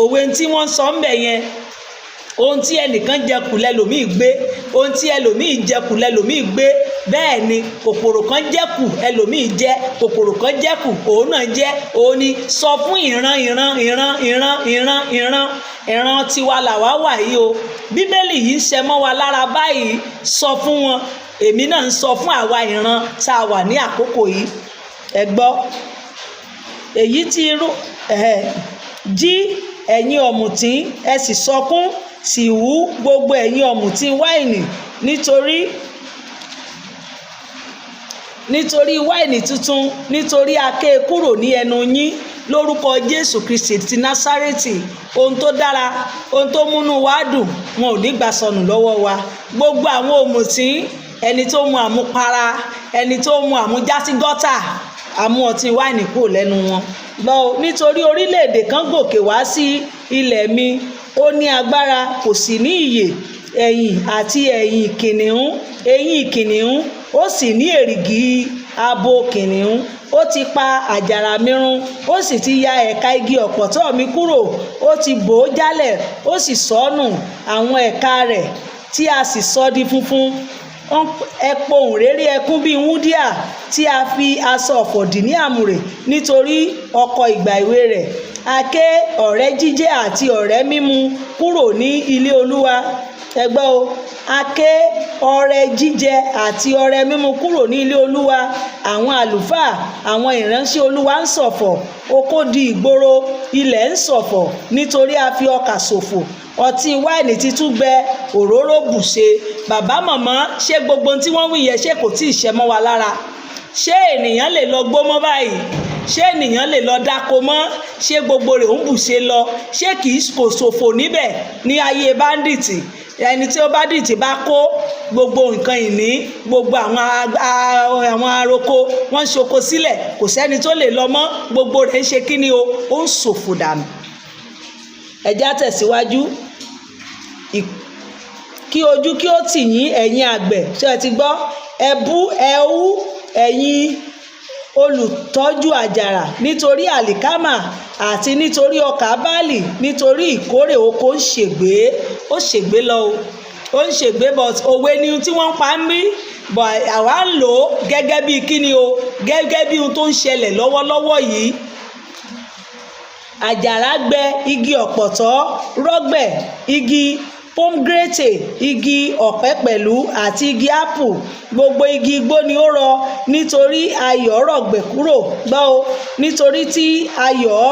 S1: Òwe tí wọ́n sọ ń bẹ̀ yẹn, ohun tí ẹnìkan jẹ kù lẹ́lòmíì gbé, ohun tí ẹlòmíì jẹ kù lẹ́lòmíì gbé. Bẹ́ẹ̀ ni kòkòrò kan jẹ kù ẹlòmíì jẹ, kòkòrò kan jẹ kù òun náà jẹ. Òun ni sọ fún ìran tiwa làwa wà yìí o. Bíbélì yìí ń ṣẹ mọ́ wa lára báyìí. Sọ fún wọn. Èmi náà ń sọ fún àwa ìran tá a wà ní àkókò yìí. Ẹ gbọ́. Èyí tí irú jí ẹ̀yin ọ̀mùtí, ẹ sì sọkún, sì wú gbogbo ẹ̀yin ọ̀mùtí wáìnì, nítorí wáìnì tuntun, nítorí a ké kúrò ní ẹnu yín. Lórúkọ Jésù Kristi ti Násárẹ́tì, ohun tó dára, ohun tó múnú wa dùn, wọn ò ní gbà sọnù lọ́wọ́ wa. Gbogbo àwọn ọ̀mùtí, ẹni tó mu àmupara, ẹni tó mu àmujásígọ́tà, àmú ọtí wáìnì kúrò lẹ́nu wọn. Lọ nítorí orílẹ̀-èdè kan gòkè wá sí ilẹ̀ mi, ó ní agbára, kò sì ní ìyè, ẹ̀yìn àti ẹ̀yìn kìnìún, eyín kìnìún, ó sì ní èrìgì abo kìnìún. Ó ti pa àjàrà mi run, ó sì ti ya ẹ̀ka igi ọ̀pọ̀tọ́ mi kúrò. Ó ti bò ó jálẹ̀, ó sì sọnù àwọn ẹ̀ka rẹ̀ tí a sì sọ di funfun. Ẹ pohùn réré ẹkún bíi wúndíà tí a fi aṣọ ọ̀fọ̀ dì ní àmùrè nítorí ọkọ ìgbà èwe rẹ̀. A ké ọ̀rẹ́ jíjẹ àti ọ̀rẹ́ mímu kúrò ní ilé Olúwa. Ẹ gbọ́ o. A ké ọrẹ jíjẹ àti ọrẹ mímu kúrò ní ilé Olúwa. Àwọn àlùfáà, àwọn ìránṣẹ́ Olúwa ń ṣọ̀fọ̀. Oko di ìgboro, ilẹ̀ ń ṣọ̀fọ̀ nítorí a fi ọkà ṣòfò. Ọtí wáìnì ti tún gbẹ, òróró bùṣe. Bàbá màmá, ṣé gbogbo tí wọ́n wí yẹn ṣé kò tí ì ṣẹ mọ́ wa lára? Ṣé ènìyàn lè lọ gbó mọ́ báyìí? Ṣé ènìyàn lè lọ dáko mọ́? Ṣé gbogbo rẹ̀ ń bùṣe lọ? Ṣé kò ṣòfò níbẹ̀ ní ayé báńdíìtì? Ẹni tí ó bá dìtì bá kó gbogbo nǹkan ìní, gbogbo àwọn aroko wọ́n ṣoko sílẹ̀, kò sẹ́ni tó lè lọ mọ́. Gbogbo rẹ̀ ń ṣe kí ni o? Ó ń ṣòfò dànù. Ẹ já tẹ̀síwájú. Kí ojú kí ó tì yín ẹ̀yin àgbẹ̀. Ṣé ẹ ti gbọ́? Ẹ hú ẹ̀yin olùtọ́jú àjàrà nítorí àlìkámà àti nítorí ọkà báàlì, nítorí ìkórè oko ń ṣègbé. Ó ṣègbé lọ o. Ó ń ṣègbé, but òwe ni tí wọ́n pa ń bí. But àwa ń lò ó gẹ́gẹ́ bí kíni o? Gẹ́gẹ́ bí ohun tó ń ṣẹlẹ̀ lọ́wọ́lọ́wọ́ yìí. Àjàrà gbẹ, igi ọ̀pọ̀tọ́ rọ́gbẹ̀, igi pomegranate, igi ọ̀pẹ pẹ̀lú àti igi apple, gbogbo igi igbó ni ó rọ nítorí ayọ̀ rọ̀gbẹ̀ kúrò. Gbọ́ o. Nítorí tí ayọ̀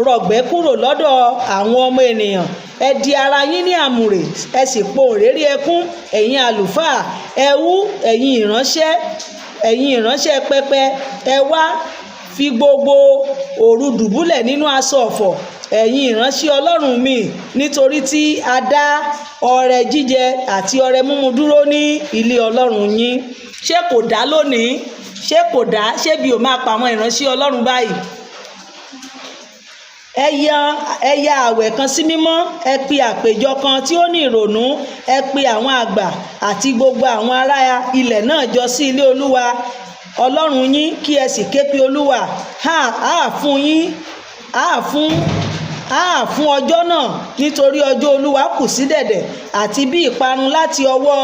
S1: rọ̀gbẹ̀ kúrò lọ́dọ̀ àwọn ọmọ ènìyàn. Ẹ di ara yín ní àmùrè, ẹ sì pohùn réré ẹkún, ẹ̀yin àlùfáà. Ẹ hú ẹ̀yin ìránṣẹ́ pẹpẹ. Ẹ wá fi gbogbo òru dùbúlẹ̀ nínú aṣọ ọ̀fọ̀, ẹ̀yin ìránṣẹ́ Ọlọ́run mi, nítorí tí a dá ọrẹ jíjẹ àti ọrẹ mímu dúró ní ilé Ọlọ́run yín. Ṣé kò dá lónìí? Ṣé kò dá? Ṣé bí o máa pa àwọn ìránṣẹ́ Ọlọ́run báyìí? ẹ ya àwẹ̀ kan sí mímọ́, ẹ pe àpéjọ kan tí ó ní ìrònú, ẹ pe àwọn àgbà àti gbogbo àwọn ará ilẹ̀ náà jọ sí ilé Olúwa Ọlọ́run yín, kí ẹ sì ké pe Olúwa. Fún ọjọ́ náà, nítorí ọjọ́ Olúwa kù sí dẹ̀dẹ̀ àti bí ìparun láti ọwọ́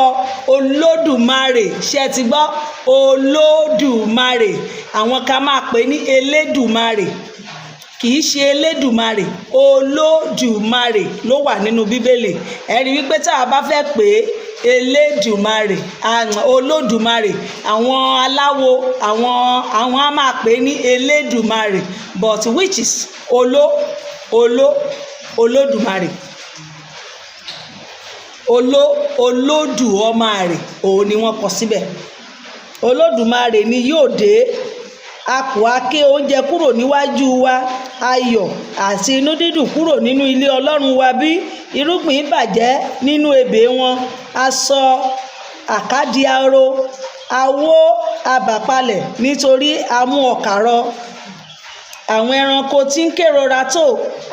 S1: Olódùmarè. Ṣé ti gbọ́? Olódùmarè. Àwọn kan máa pè ní Elédùmarè, kì í ṣe Elédùmarè. Olódùmarè ló wà nínú Bíbélì. Ẹ rí wípé tá a bá fẹ́ pè é Elédùmarè, Olódùmarè, àwọn aláwo àwọn á máa pè é ní Elédùmarè, but which is Olódùmarè. Olódùmarè òun ni wọ́n kọ síbẹ̀. Olódùmarè ni yóò dé. A kò á ké oúnjẹ kúrò níwájú wa, ayọ̀ àti inú dídùn kúrò nínú ilé Ọlọ́run wa bí irúgbìn bàjẹ́ nínú ebè wọn. Aṣọ àkádì aró, awó abàpalẹ̀ nítorí a mú ọkà rọ. Àwọn ẹranko tí ń kérora tó,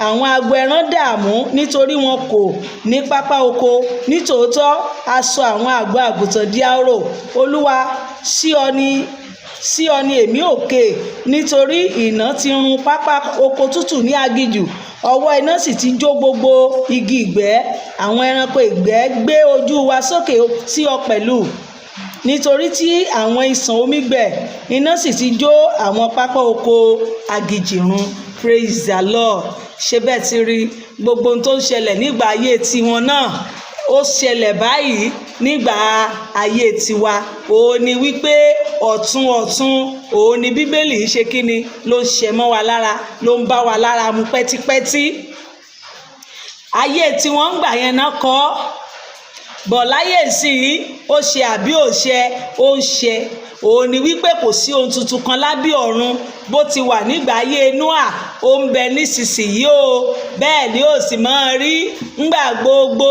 S1: àwọn agbo ẹran dààmú nítorí wọn kò ní pápá oko. Nítòótọ́ a sọ àwọn àgọ́ àgùntàn di ahoro. Olúwa, sí ọ ni èmi ò ké, nítorí iná ti run pápá oko tútù ní aginjù. Ọwọ́ iná sì ti jó gbogbo igi ìgbẹ́. Àwọn ẹranko ìgbẹ́ gbé ojú wa sókè sí ọ pẹ̀lú, nítorí tí àwọn ìsàn omi gbẹ. Iná sì ti jó àwọn pápá oko aginjù run. Praise the Lord. Ṣé bẹ́ẹ̀ ti rí gbogbo ohun tó ń ṣẹlẹ̀ nígbà ayé tiwọn náà? Ó ṣẹlẹ̀ báyìí nígbà ayé tiwa. Òun ni wípé ọ̀tún òun ni Bíbélì ṣe kíni ló ń ṣe mọ́ wa lára, ló ń bá wa lára mu pẹ́típẹ́tí. Ayé tiwọn ń gbà yẹn náà kọ́, bọ̀ láyé ìsìn ó ṣe àbí ó ṣe, ó ń ṣe. Òun ni wípé kò sí ohun tuntun kan lábẹ́ ọ̀run. Bó ti wà nígbà ayé Nóà, ó ń bẹ nísinsìnyí o, bẹ́ẹ̀ ni ó sì máa rí ńgbà gbogbo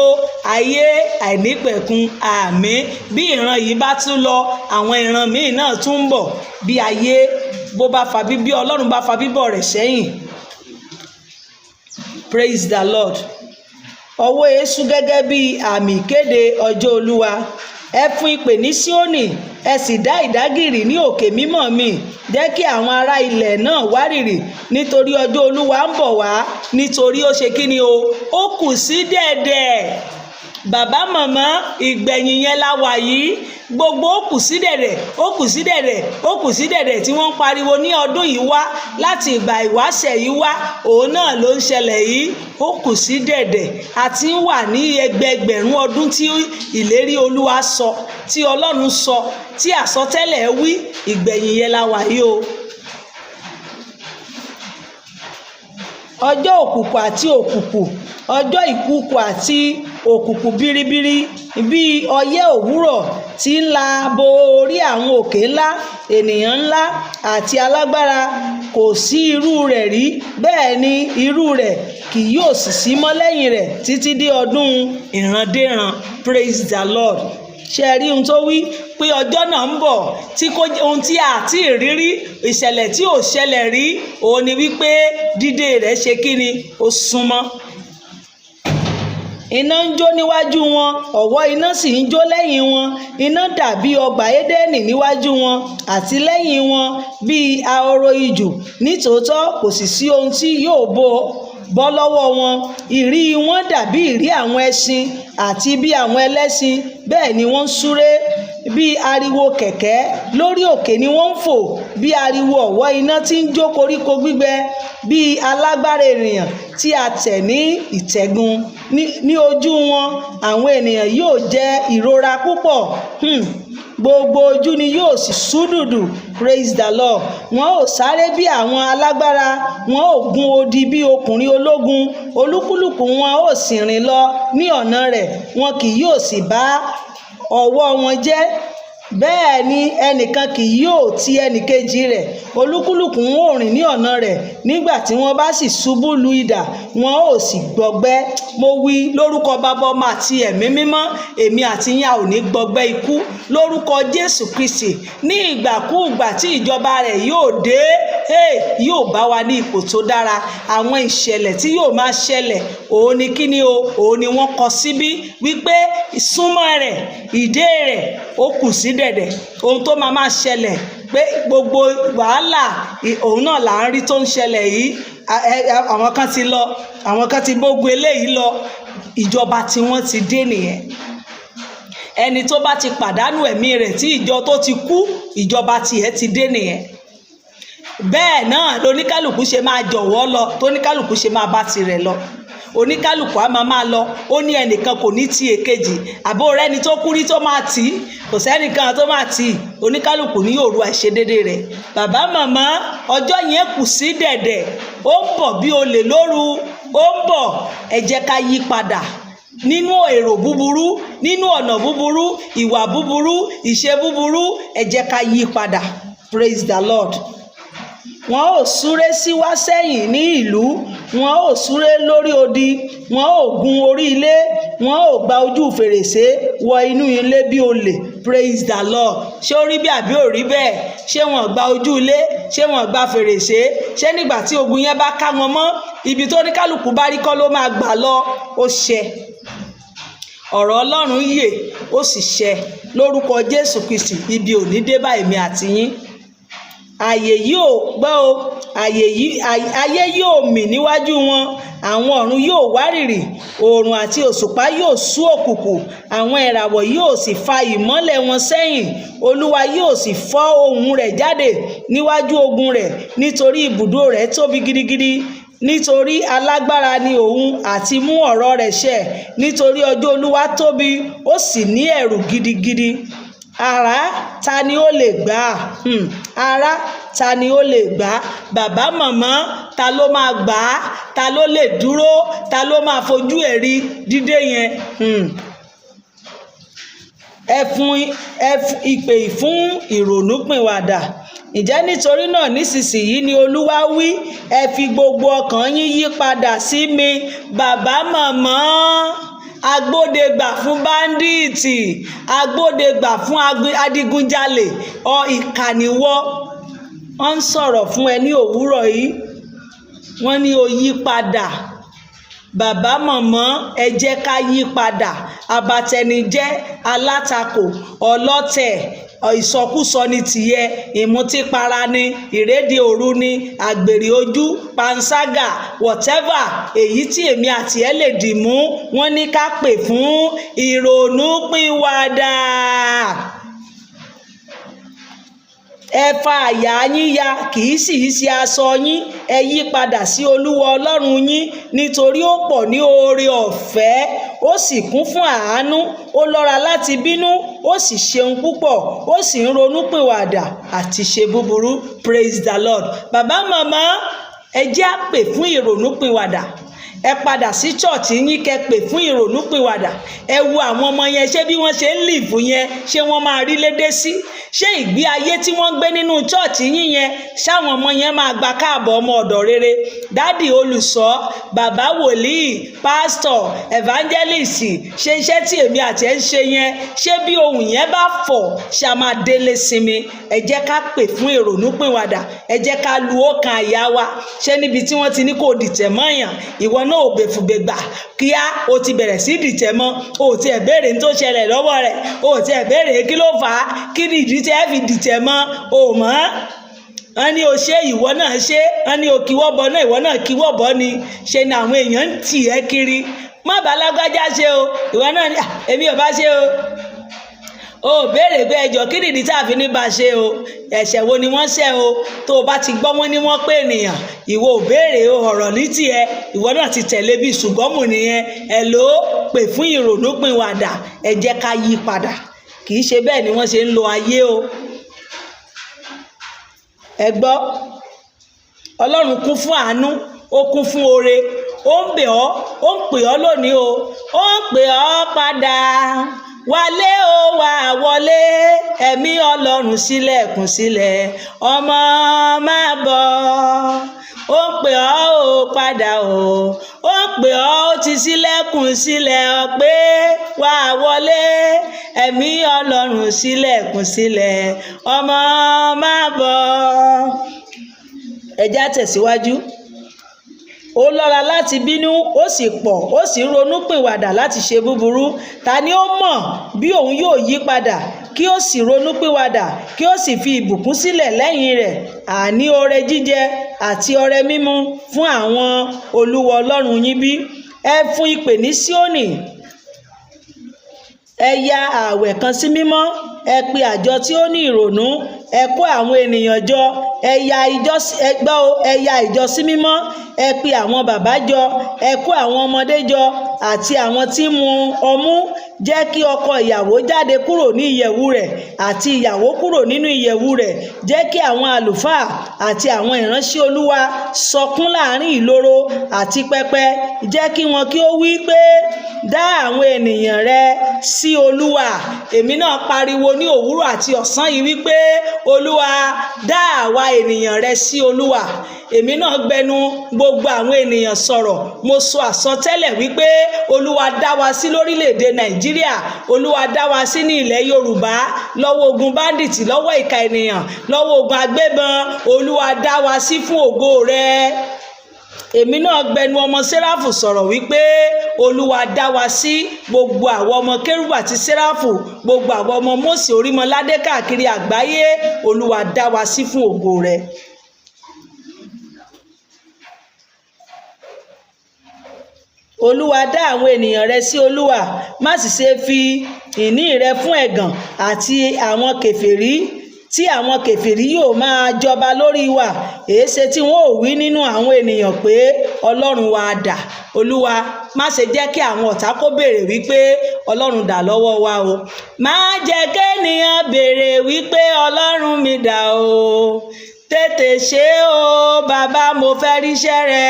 S1: ayé àìnípẹ̀kun. Àmín. Bí ìran yìí bá tún lọ, àwọn ìran míì náà tún ń bọ̀. Bí ayé bí Ọlọ́run bá fa bíbọ̀ rẹ̀ sẹ́yìn. Praise the Lord. Ọwọ́ Èṣù gẹ́gẹ́ bí àmì ìkéde ọjọ́ Olúwa. Ẹ fún ìpè ní Síónì, ẹ sì dá ìdágìrì ní òkè mímọ́ mi. Jẹ́ kí àwọn ará ilẹ̀ náà wárìrì, nítorí ọjọ́ Olúwa ń bọ̀ wá. Nítorí ó ṣe kíni o? Ó kù sí dẹ̀dẹ̀. Bàbá màmá, ìgbẹ̀yìn yẹn la wà yìí. Gbogbo ó kù sí dẹ̀dẹ̀, ó kù sí dẹ̀dẹ̀, ó kù sí dẹ̀dẹ̀ tí wọ́n ń pariwo ní ọdún yìí wá, láti ìgbà ìwáṣẹ̀ yìí wá, òun náà ló ń ṣẹlẹ̀ yìí. Ó kù sí dẹ̀dẹ̀. A ti ń wà ní ẹgbẹẹgbẹ̀rún ọdún tí ìlérí Olúwa sọ, tí Ọlọ́run sọ, tí àsọtẹ́lẹ̀ wí. Ìgbẹ̀yìn yẹn la wà yìí o. Ọjọ́ òkùnkùn àti òkùnkùn, ọjọ́ ìkùùkù àti òkùnkùn biribiri, bí ọyẹ́ òwúrọ̀ tí ń la bo orí àwọn òkè ńlá. Ènìyàn ńlá àti alágbára, kò sí irú rẹ̀ rí, bẹ́ẹ̀ ni irú rẹ̀ kì yóò sì sí mọ́ lẹ́yìn rẹ̀ títí dé ọdún ìrandéran. Praise the Lord. Ṣé ẹ rí ohun tó wí? Pé ọjọ́ náà ń bọ̀ tí ohun tí a ti rírí, ìṣẹ̀lẹ̀ tí ò ṣẹlẹ̀ rí. Òun ni wípé dídé rẹ̀ ṣe kíni? Ó súnmọ́. Iná ń jó níwájú wọn, ọ̀wọ́ iná sì ń jó lẹ́yìn wọn. Iná dàbí ọgbà Édẹ́nì níwájú wọn, àti lẹ́yìn wọn bí ahoro ijù. Nítòótọ́ kò sì sí ohun tí yóò bọ́ lọ́wọ́ wọn. Ìrí wọn dàbí ìrí àwọn ẹṣin, àti bí àwọn ẹlẹ́ṣin bẹ́ẹ̀ ni wọ́n ń súré. Bí ariwo kẹ̀kẹ́ lórí òkè ni wọ́n ń fò, bí ariwo ọ̀wọ́ iná tí ń jó koríko gbígbẹ, bí alágbára ènìyàn tí a tẹ̀ ní ìtẹ́gun. Ní ojú wọn àwọn ènìyàn yóò jẹ ìrora púpọ̀. Gbogbo ojú ni yóò sì ṣúdùdù. Praise the Lord. Wọn ò sáré bí àwọn alágbára, wọn ò gun odi bí ọkùnrin ológun. Olúkúlùkù wọn ò sì rìn lọ ní ọ̀nà rẹ̀, wọn kì yóò sì bá ọwọ́ wọn jẹ́. Bẹ́ẹ̀ ni ẹnìkan kì yóò ti ẹnìkejì rẹ̀. Olúkúlùkù wọn ò rìn ní ọ̀nà rẹ̀. Nígbà tí wọ́n bá sì ṣubú lu idà, wọn ò sì gbọgbẹ́. Mo wí lórúkọ Baba, Ọmọ àti Ẹ̀mí Mímọ́, èmi àti yín a ò ní gbọgbẹ́ ikú lórúkọ Jésù Kristi. Ní ìgbàkúùgbà tí ìjọba rẹ̀ yóò dé, yóò bá wa ní ipò tó dára. Àwọn ìṣẹ̀lẹ̀ tí yóò máa ṣẹlẹ̀ òun ni kíni o, òun ni wọ́n kọ síbí wípé ìsúnmọ́ rẹ̀, ìdè rẹ̀ ó kù sí dẹ̀dẹ̀. Ohun tó máa ṣẹlẹ̀ pé gbogbo wàhálà òun náà là ń rí tó ń ṣẹlẹ̀ yìí. Àwọn kan ti lọ, àwọn kan ti gbógun eléyìí lọ, ìjọba tí wọ́n ti dé nìyẹn. Ẹni tó bá ti pàdánù ẹ̀mí rẹ̀ tí ìjọ tó ti kú, ìjọba tiẹ̀ ti dé nìyẹn. Bẹ́ẹ̀ náà lóníkálùkù ṣe máa jọ̀wọ́ lọ, tóníkálùkù ṣe máa bá tirẹ̀ lọ. Oníkálùkù á máa lọ, ó ní ẹnìkan kò ní ti èkejì. Àbó rẹ̀ ni tó kú rí tó máa tì í, kò sẹ́nìkan tó máa tì í. Oníkálùkù ní yóò ru àìṣedéédé rẹ̀. Bàbá màmá, ọjọ́ yẹn kù sí dẹ̀dẹ̀, ó ń bọ̀ bí olè lóru, ó ń bọ̀. Ẹ jẹ́ ká yí padà nínú èrò búburú, nínú ọ̀nà búburú, ìwà búburú, ìṣe búburú. Ẹ jẹ́ ká yí padà. Praise the Lord. Wọ́n ó súré síwá sẹ́yìn ní ìlú, wọ́n ó súré lórí odi, wọ́n ó gun orí ilé, wọ́n ó gba ojú fèrèsé wọ inú ilé bí olè. Praise the Lord. Ṣé ó rí bí àbí ò rí bẹ́ẹ̀? Ṣé wọ́n gba ojú ilé? Ṣé wọ́n gba fèrèsé? Ṣé nígbà tí ogun yẹn bá ká wọn mọ́, ibi tó ní kálukú bá rí kọ́ ló máa gbà lọ? Ó ṣẹ. Ọ̀rọ̀ Ọlọ́run yè, ó sì ṣẹ. Lórúkọ Jésù Kristi, ibi ò ní dé bá èmi àti yín. Ààyè yóò gbọ́ o, ayé yóò mì níwájú wọn, àwọn ọ̀run yóò wárìrì, oòrùn àti òṣùpá yóò sú òkùnkùn, àwọn ìràwọ̀ yóò sì fa ìmọ́lẹ̀ wọn sẹ́yìn. Olúwa yóò sì fọ́ ohùn rẹ̀ jáde níwájú ogun rẹ̀, nítorí ibùdó rẹ̀ tóbi gidigidi. Nítorí alágbára ni òun àti mú ọ̀rọ̀ rẹ̀ ṣẹ. Nítorí ọjọ́ Olúwa tóbi, ó sì ní ẹ̀rù gidigidi. Ará ta ni ó lè gbà á? Ará ta ni ó lè gbà á? Bàbá màmá, ta ló máa gbà á? Ta ló lè dúró? Ta ló máa fojú ẹ̀ rí dídé yẹn? Ẹ ìpè fún ìrònúpìwàdà. Ǹjẹ́ nítorí náà nísinsìnyí ni Olúwa wí, ẹ fi gbogbo ọkàn yín yí padà sí mi. Bàbá màmá, agbódegbà fún báńdíìtì, agbódegbà fún adigunjalè, ìkànnìwọ́. Wọ́n ń sọ̀rọ̀ fún ẹ ní òwúrọ̀ yìí, wọ́n ní o yí padà. Bàbá màmá, ẹ jẹ́ ká yí padà. Abatẹnijẹ́, alátakò, ọlọ́tẹ̀, ìsọkúsọ ni tìyẹ, ìmutípara ni, ìrédè òru ni, àgbèrè ojú, panṣágà, whatever èyí tí èmi àti ẹ lè dì mú. Wọ́n ní ká pè fún ìrònúpìwàdà. Ẹ fa àyà yín ya, kì í sì í ṣe aṣọ yín. Ẹ yí padà sí Olúwa Ọlọ́run yín, nítorí ó pọ̀ ní oore ọ̀fẹ́, ó sì kún fún àánú, ó lọ́ra láti bínú, ó sì ṣeun púpọ̀, ó sì ń ronúpìwàdà àti ṣe búburú. Praise the Lord. Bàbá màmá, ẹ jẹ́ á pè fún ìrònúpìwàdà. Ẹ padà sí chọ́ọ̀chì yín kẹ́ pè fún ìrònúpìwàdà. Ẹ wo àwọn ọmọ yẹn, ṣé bí wọ́n ṣe ń lìfù yẹn, ṣé wọ́n máa rí lédè sí? Ṣé ìgbé ayé tí wọ́n gbé nínú chọ́ọ̀chì yín yẹn, ṣáwọn ọmọ yẹn máa gba káàbọ̀ ọmọ ọ̀dọ̀ rere? Dádì olùṣọ́, bàbá wòlíì, pásítọ̀, evangelist, ṣe iṣẹ́ tí èmi àti ẹ ń ṣe yẹn, ṣé bí ohun yẹn bá fọ̀, ṣá máa délé sinmi? Ẹ jẹ́ ká pè fún ìrònúpìwàdà. Ẹ jẹ́ ká lu ọkàn àyà wa. Ṣé níbi tí wọ́n ti ní kó dìtẹ̀ mọ́yàn, ìwọ náà ò bẹ̀fùbẹ̀gbà kíá o ti bẹ̀rẹ̀ sí dìtẹ̀ mọ́? O ti ẹ̀ béèrè ní tó ṣẹlẹ̀ lọ́wọ́ rẹ̀, o ti ẹ̀ béèrè kí ló fà á, kí ni ìdí tí ẹ fi dìtẹ̀ mọ́? O mọ̀. Wọ́n ní o ṣe, ìwọ náà ṣe. Wọ́n ní o kíwọ́ bọ náà, ìwọ náà kíwọ́ bọ ni. Ṣe ni àwọn èèyàn ń tì ẹ́ kiri. Má bá lágbájá ṣe o, ìwọ náà ní èmi ò bá ṣe o. O béèrè pé ẹjọ́ kí nìdí tá a fi ní bá ṣe o, ẹ̀ṣẹ̀ wo ni wọ́n ṣẹ̀ o? Tó o bá ti gbọ́ wọ́n ní wọ́n pé ènìyàn, ìwọ ò béèrè ọ̀rọ̀ ní tiẹ̀, ìwọ náà ti tẹ̀lé bí ṣùgbọ́n nìyẹn. Ẹ ló pè fún ìrònúpìwàdà. Ẹ jẹ́ ká yí padà. Kì í ṣe bẹ́ẹ̀ ni wọ́n ṣe ń lo ayé o. Ẹ gbọ́, Ọlọ́run kún fún àánú, ó kún fún oore, ó ń bẹ̀ ọ́, ó ń pè ọ́ lónìí o, ó ń pè ọ́ padà. Wálé o, wá wọlé, ẹ̀mí Ọlọ́run ṣílẹ̀kùn sílẹ̀, ọmọ máa bọ̀. Ó ń pè ọ́ o padà o, ó ń pè ọ́, ó ti ṣílẹ̀kùn sílẹ̀ ọ pé wá wọlé, ẹ̀mí Ọlọ́run ṣílẹ̀kùn sílẹ̀, ọmọ máa bọ̀. ẹ jẹ́ á tẹ̀síwájú. Ó lọ́ra láti bínú, ó sì pọ̀, ó sì ronúpìwàdà láti ṣe búburú. Ta ni ó mọ̀ bí òun yóò yí padà kí ó sì ronúpìwàdà kí ó sì fi ìbùkún sílẹ̀ lẹ́yìn rẹ̀, àní ọrẹ jíjẹ àti ọrẹ mímu fún àwọn Olúwa Ọlọ́run yín bí? Ẹ fún ìpè ní Síónì, ẹ ya ààwẹ̀ kan sí mímọ́, ẹ pe àjọ tí ó ní ìrònú, ẹ kó àwọn ènìyàn jọ, ẹ ya ìjọ sí mímọ́, ẹ pe àwọn bàbá jọ, ẹ kó àwọn ọmọdé jọ àti àwọn tí mu ọmú. Jẹ́ kí ọkọ ìyàwó jáde kúrò ní ìyẹ̀wù rẹ̀ àti ìyàwó kúrò nínú ìyẹ̀wù rẹ̀. Jẹ́ kí àwọn àlùfáà àti àwọn ìránṣẹ́ Olúwa sọkún láàrin ìloro àti pẹpẹ. Jẹ́ kí wọn kí ó wí pé, dá àwọn ènìyàn rẹ sí Olúwa. Èmi náà pariwo ní òwúrọ̀ àti ọ̀sán yìí wípé, Olúwa, dá àwa ènìyàn rẹ sí Olúwa. Èmi náà gbẹnu gbogbo àwọn ènìyàn sọ̀rọ̀. Mo sọ àsọtẹ́lẹ̀ wípé Olúwa dá wa sí lórílẹ̀‐èdè Nàìjíríà. Olúwa dá wa sí ní ilẹ̀ Yorùbá lọ́wọ́ ogun báńdíìtì, lọ́wọ́ ìka ènìyàn, lọ́wọ́ ogun agbébọn. Olúwa dá wa sí fún ògo rẹ. Èmi náà gbẹnu ọmọ Séráfù sọ̀rọ̀ wípé Olúwa dá wa sí, gbogbo àwọn ọmọ Kérúbù àti Séráfù, gbogbo àwọn ọmọ Mósè Orímọládé káàkiri àgbáyé. Olúwa dá wa sí fún ògo rẹ. Olúwa dá àwọn ènìyàn rẹ sí Olúwa. Má sì ṣe fi ìní rẹ fún ẹ̀gàn àti àwọn kèfèrí, tí àwọn kèfèrí yóò máa jọba lórí wa. Èéṣe tí wọn ò wí nínú àwọn ènìyàn pé Ọlọ́run wa dà? Olúwa, má ṣe jẹ́ kí àwọn ọ̀tá kó béèrè wípé Ọlọ́run dà lọ́wọ́ wa o. Má jẹ́ kéèyàn béèrè wípé Ọlọ́run mi dà o. Tètè ṣe o bàbá, mo fẹ́ ríṣẹ́ rẹ.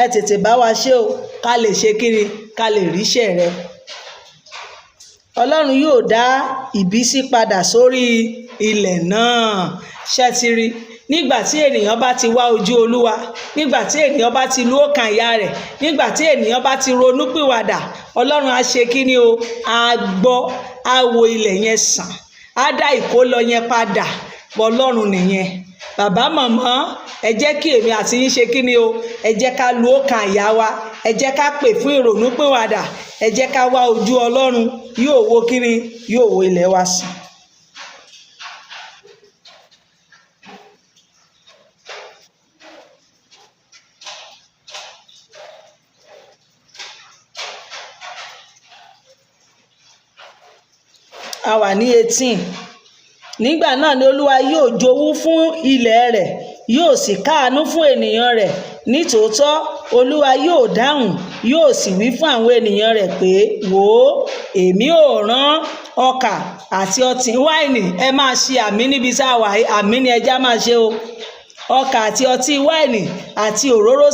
S1: Ẹ tètè bá wa ṣe o, ká lè ṣe kiri, ká lè ríṣẹ́ rẹ. Ọlọ́run yóò dá ìbísí padà sórí ilẹ̀ náà. Ṣé ti rí? Nígbà tí ènìyàn bá ti wá ojú Olúwa, nígbà tí ènìyàn bá ti lu ọkàn ìyá rẹ̀, nígbà tí ènìyàn bá ti ronúpìwàdà, Ọlọ́run á ṣe kí ni o? Á gbọ́, á wo ilẹ̀ yẹn sàn, á dá ìkólọ yẹn padà. Ọlọ́run nìyẹn. Bàbá màmá, ẹ jẹ́ kí èmi àti yín ṣe kí ni o? Ẹ jẹ́ ká lu ọkàn ìyá wa, ẹ jẹ́ ká pè fún ìrònúpìwàdà, ẹ jẹ́ ká wá ojú Ọlọ́run. Yóò wo kí ni? Yóò wo ilẹ̀ wa sàn. A wà ní 18. Nígbà náà ni Olúwa yóò jowú fún ilẹ̀ rẹ̀, yóò sì káàánú fún ènìyàn rẹ̀. Nítòótọ́ Olúwa yóò dáhùn, yóò sì wí fún àwọn ènìyàn rẹ̀ pé, wò ó, èmi ò rán ọkà àti ọtí wáìnì. Ẹ máa ṣe àmì níbi tá a wà. Àmì ni ẹja máa ṣe o. Ọkà àti ọtí wáìnì àti òróró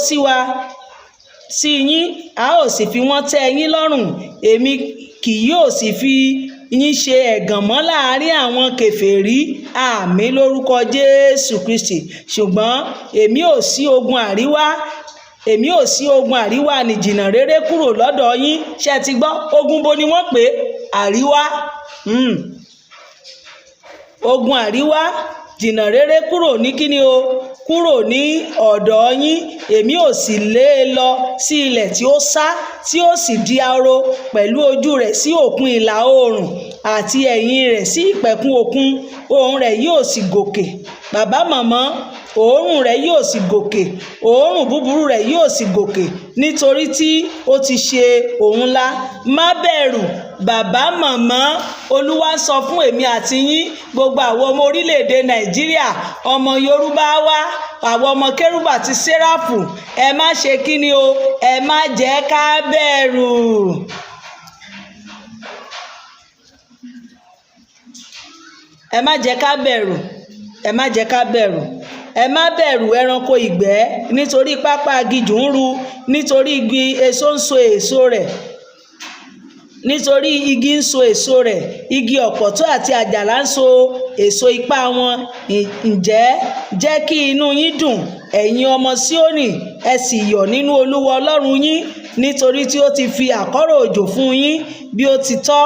S1: sí yín, a ó sì fi wọ́n tẹ́ yín lọ́rùn. Èmi kì yóò sì fi yín ṣe ẹ̀gàn mọ́ láàrin àwọn kèfèrí. Àmín lórúkọ Jésù Kristi. Ṣùgbọ́n èmi ò sí ogun àríwá ní jìnnà réré kúrò lọ́dọ̀ yín. Ṣé ti gbọ́? Ogun bo ni wọ́n pè? Àríwá. Ogun àríwá jìnnà réré kúrò ní kíni o? Kúrò ní ọ̀dọ̀ yín. Èmi ò sì lé e lọ sí ilẹ̀ tí ó sá, tí ó sì di ahoro, pẹ̀lú ojú rẹ̀ sí òkun ìlà oòrùn àti ẹ̀yìn rẹ̀ sí ìpẹ̀kun òkun. Òun rẹ̀ yóò sì gòkè. Bàbá màmá, òórùn rẹ̀ yóò sì gòkè, òórùn búburú rẹ̀ yóò sì gòkè, nítorí tí ó ti ṣe òun ńlá. Má bẹ̀rù bàbá màmá. Olúwa sọ fún èmi àti yín, gbogbo àwọn ọmọ orílẹ̀-èdè Nàìjíríà, ọmọ Yorùbá wa, àwọn ọmọ Kérúbù àti Séráfù, ẹ má ṣe kí ni o? Ẹ má jẹ́ ká bẹ̀rù. Ẹ má jẹ́ ká bẹ̀rù. Ẹ má jẹ́ ká bẹ̀rù. Ẹ má bẹ̀rù ẹranko ìgbẹ́, nítorí pápá agijù ń ru, nítorí igi èso ń so èso rẹ̀, nítorí igi ń so èso rẹ̀, igi ọ̀pọ̀tọ́ àti àjàrà ń so èso ipá wọn. Ǹjẹ́ jẹ́ kí inú yín dùn, ẹ̀yin ọmọ Síónì, ẹ sì yọ̀ nínú Olúwa Ọlọ́run yín, nítorí tí ó ti fi àkọ́rọ̀ òjò fún yín bí ó ti tọ́,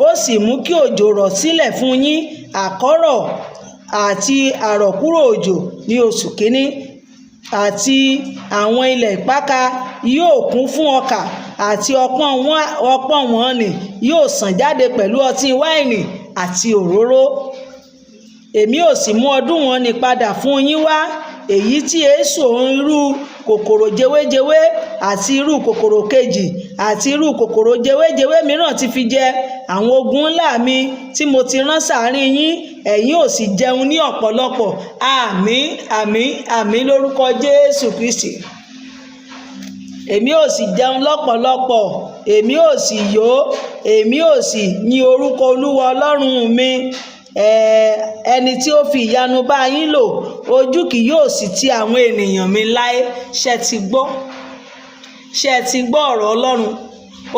S1: ó sì mú kí òjò rọ̀ sílẹ̀ fún yín. àti àrọ̀kúrò òjò ní oṣù kínní, àti àwọn ilẹ̀ ìpakà yóò kún fún ọkà, àti ọpọ́n wọn nì yóò sàn jáde pẹ̀lú ọtí wáìnì àti òróró. Èmi ò sì mú ọdún wọn nì padà fún yín wá, èyí tí èso irú kòkòrò jewéjewé àti irú kòkòrò kejì àti irú kòkòrò jewéjewé mìíràn ti fi jẹ àwọn ogun ńlá mi tí mo ti rán sáàrin yín, ẹ̀yin ò sì jẹun ní ọ̀pọ̀lọpọ̀. Àmín, àmín, àmín lórúkọ Jésù Kristi. Èmi ò sì jẹun lọ́pọ̀lọpọ̀, èmi ò sì yó, èmi ò sì yin orúkọ Olúwa Ọlọ́run mi. Ẹni tí ó fi ìyanu bá yín lò, ojú kì yóò sì ti àwọn ènìyàn mi láé. Ṣé ti gbọ́? Ṣé ti gbọ́ ọ̀rọ̀ Ọlọ́run?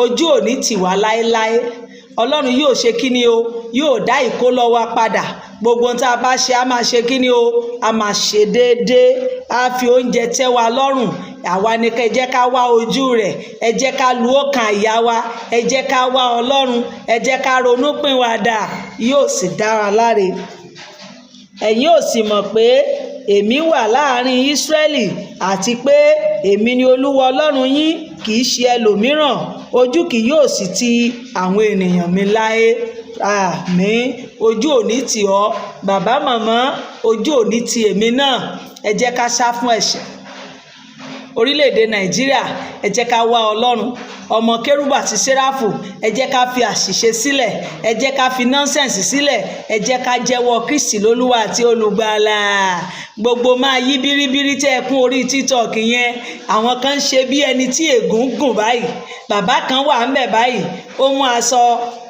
S1: Ojú ò ní tì wá láéláé. Ọlọ́run yóò ṣe kíni o? Yóò dá ìkólọ wa padà. Gbogbo tá a bá ṣe a máa ṣe kíni o? A máa ṣe déédéé. A fi oúnjẹ tẹ́ wa lọ́rùn. Àwa ni ẹ jẹ́ ká wá ojú rẹ̀, ẹ jẹ́ ká lu ọkàn àyà wa, ẹ jẹ́ ká wá Ọlọ́run, ẹ jẹ́ ká ronú pìwàdà, yóò sì dára láre. Ẹ̀yin ò sì mọ̀ pé èmi wà láàrin Ísírẹ́lì àti pé èmi ni Olúwa Ọlọ́run yín, kì í ṣe ẹlòmíràn. Ojú kì yóò sì ti àwọn ènìyàn mi láé. Àmín. Ojú ò ní tì ọ́ bàbá màmá, ojú ò ní tì èmi náà. Ẹ jẹ́ ká sá fún ẹ̀ṣẹ̀. Orílẹ̀-èdè Nàìjíríà, ẹ jẹ́ ká wá Ọlọ́run. Ọmọ Kérúbù àti Séráfù, ẹ jẹ́ ká fi àṣìṣe sílẹ̀, ẹ jẹ́ ká fi nọ́nsẹ̀nsì sílẹ̀, ẹ jẹ́ ká jẹ́wọ́ Kristi lólúwa àti olùgbàlà. Gbogbo máa yí bíríbírí tẹ́ ẹ kún orí TikTok yẹn, àwọn kan ń ṣe bí ẹni tí ègún gùn báyìí. Bàbá kan wà ńbẹ̀ báyìí, ó mú aṣọ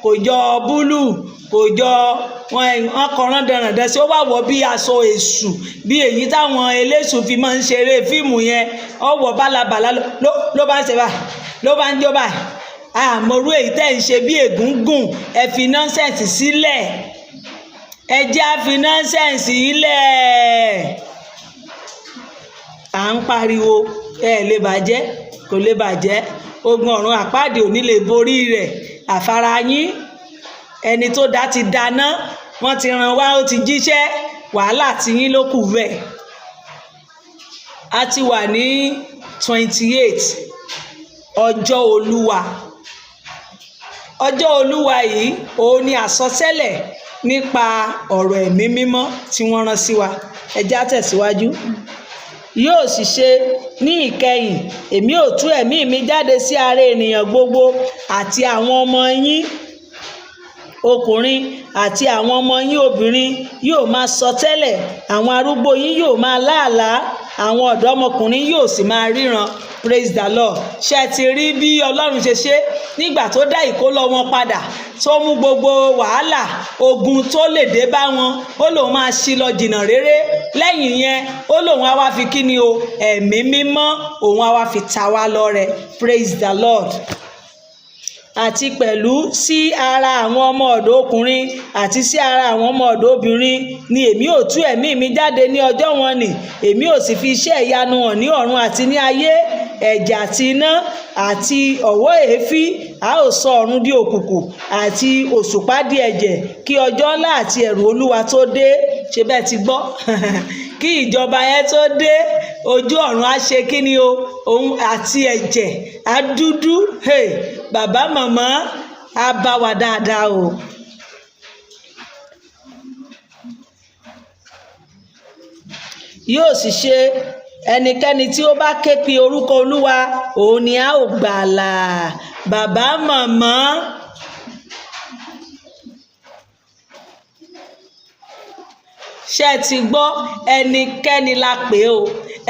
S1: kò jọ búlù, kò jọ wọn kọrán dandan sí, ó wà wọ̀ bí aṣọ èṣù, bí èyí táwọn eléṣù fi máa ń ṣeré fíìmù yẹn. Ó wọ̀ bálabàlá ló bá ń ṣe báyìí, ló bá ń jó báyìí. Àmọ́rú èyí tẹ́ ń ṣe bí ègúngùn, ẹ fi nọ́nsẹ̀nsì sílẹ̀, ẹ jẹ́ á fi nọ́nsẹ̀nsì sílẹ̀. À ń pariwo ẹ lè bàjẹ́, kò lè bàjẹ́. Ogun ọ̀run àpáàdé ò ní lè borí rẹ̀. Àfara yín, ẹni tó dá ti dáná, wọ́n ti ràn wá, ó ti jíṣẹ́, wàhálà tí yín ló kù bẹ́ẹ̀. A ti wà ní 28 ọjọ́ Olúwa. Ọjọ́ Olúwa yìí òun ni àsọtẹ́lẹ̀ nípa ọ̀rọ̀ ẹ̀mí mímọ́ tí wọ́n rán sí wa. Ẹ já tẹ̀síwájú. Yóò sì ṣe ní ìkẹyìn, èmi ò tú ẹ̀mí mi jáde sí ara ènìyàn gbogbo, àti àwọn ọmọ yín ọkùnrin àti àwọn ọmọ yín obìnrin yóò máa sọtẹ́lẹ̀, àwọn arúgbó yín yóò máa láàlá, àwọn ọ̀dọ́mọkùnrin yóò sì máa ríran. Praise the Lord. Ṣé ti rí bí Ọlọ́run ṣe ṣe nígbà tó dá ìkólọ wọn padà, tó mú gbogbo wàhálà ogun tó lè dé bá wọn, ó lòun máa ṣí lọ jìnnà réré. Lẹ́yìn yẹn ó lòun á wá fi kíni o? Ẹ̀mí mímọ́ òun á wá fi ta wá lọ́rẹ. Praise the Lord. Àti pẹ̀lú sí ara àwọn ọmọ ọ̀dọ̀ ọkùnrin àti sí ara àwọn ọmọ ọ̀dọ̀ obìnrin ni èmi ò tú ẹ̀mí mi jáde ní ọjọ́ wọn nì. Èmi ò sì fi iṣẹ́ ìyanu hàn ní ọ̀run àti ní ayé, ẹ̀jẹ̀ àti iná àti ọ̀wọ́ èéfín. A ó sọ ọ̀run di òkùnkùn àti òṣùpá di ẹ̀jẹ̀, kí ọjọ́ ńlá àti ẹ̀rù Olúwa tó dé. Ṣé bẹ́ẹ̀ ti gbọ́? Kí ìjọba yẹn tó dé, ojú ọ̀run á ṣe kíni o? Òun àti ẹ̀jẹ̀ á dúdú. Bàbá màmá á bá wa dáadáa o. Yóò sì ṣe, ẹnikẹ́ni tí ó bá ké pe orúkọ Olúwa, òun ni a ó gbàlà. Bàbá màmá, ṣé ti gbọ́? Ẹnikẹ́ni la pè o.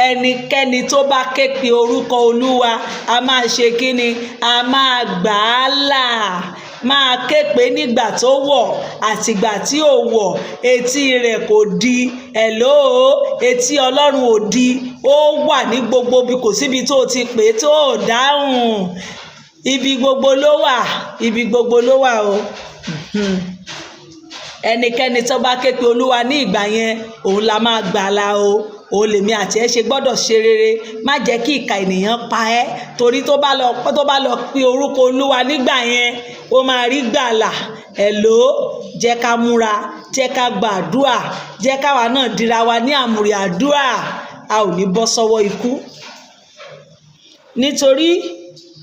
S1: Ẹnikẹ́ni tó bá ké pe orúkọ Olúwa, a máa ṣe kíni? A máa gbà á là. Máa ké pe nígbà tó wọ̀ àtìgbà tí ò wọ̀. Etí rẹ̀ kò di. Hello, etí Ọlọ́run ò di. Ó wà ní gbogbo bí, kò síbi tó ti pè tó dáhùn. Ibi gbogbo ló wà. Ibi gbogbo ló wà o. Ẹnikẹ́ni tó bá ké pe Olúwa ní ìgbà yẹn, òun la máa gbàlà o. Òun lèmi àti ẹ ṣe gbọ́dọ̀ ṣe rere. Má jẹ́ kí ìkà ènìyàn pa ẹ́, torí tó bá lọ pe orúkọ Olúwa nígbà yẹn, ó máa rí gbàlà. hello, jẹ́ ká múra, jẹ́ ká gbàdúrà, jẹ́ káwa náà dira wa ní àmùrè àdúrà, a ò ní bọ́ sọ́wọ́ ikú.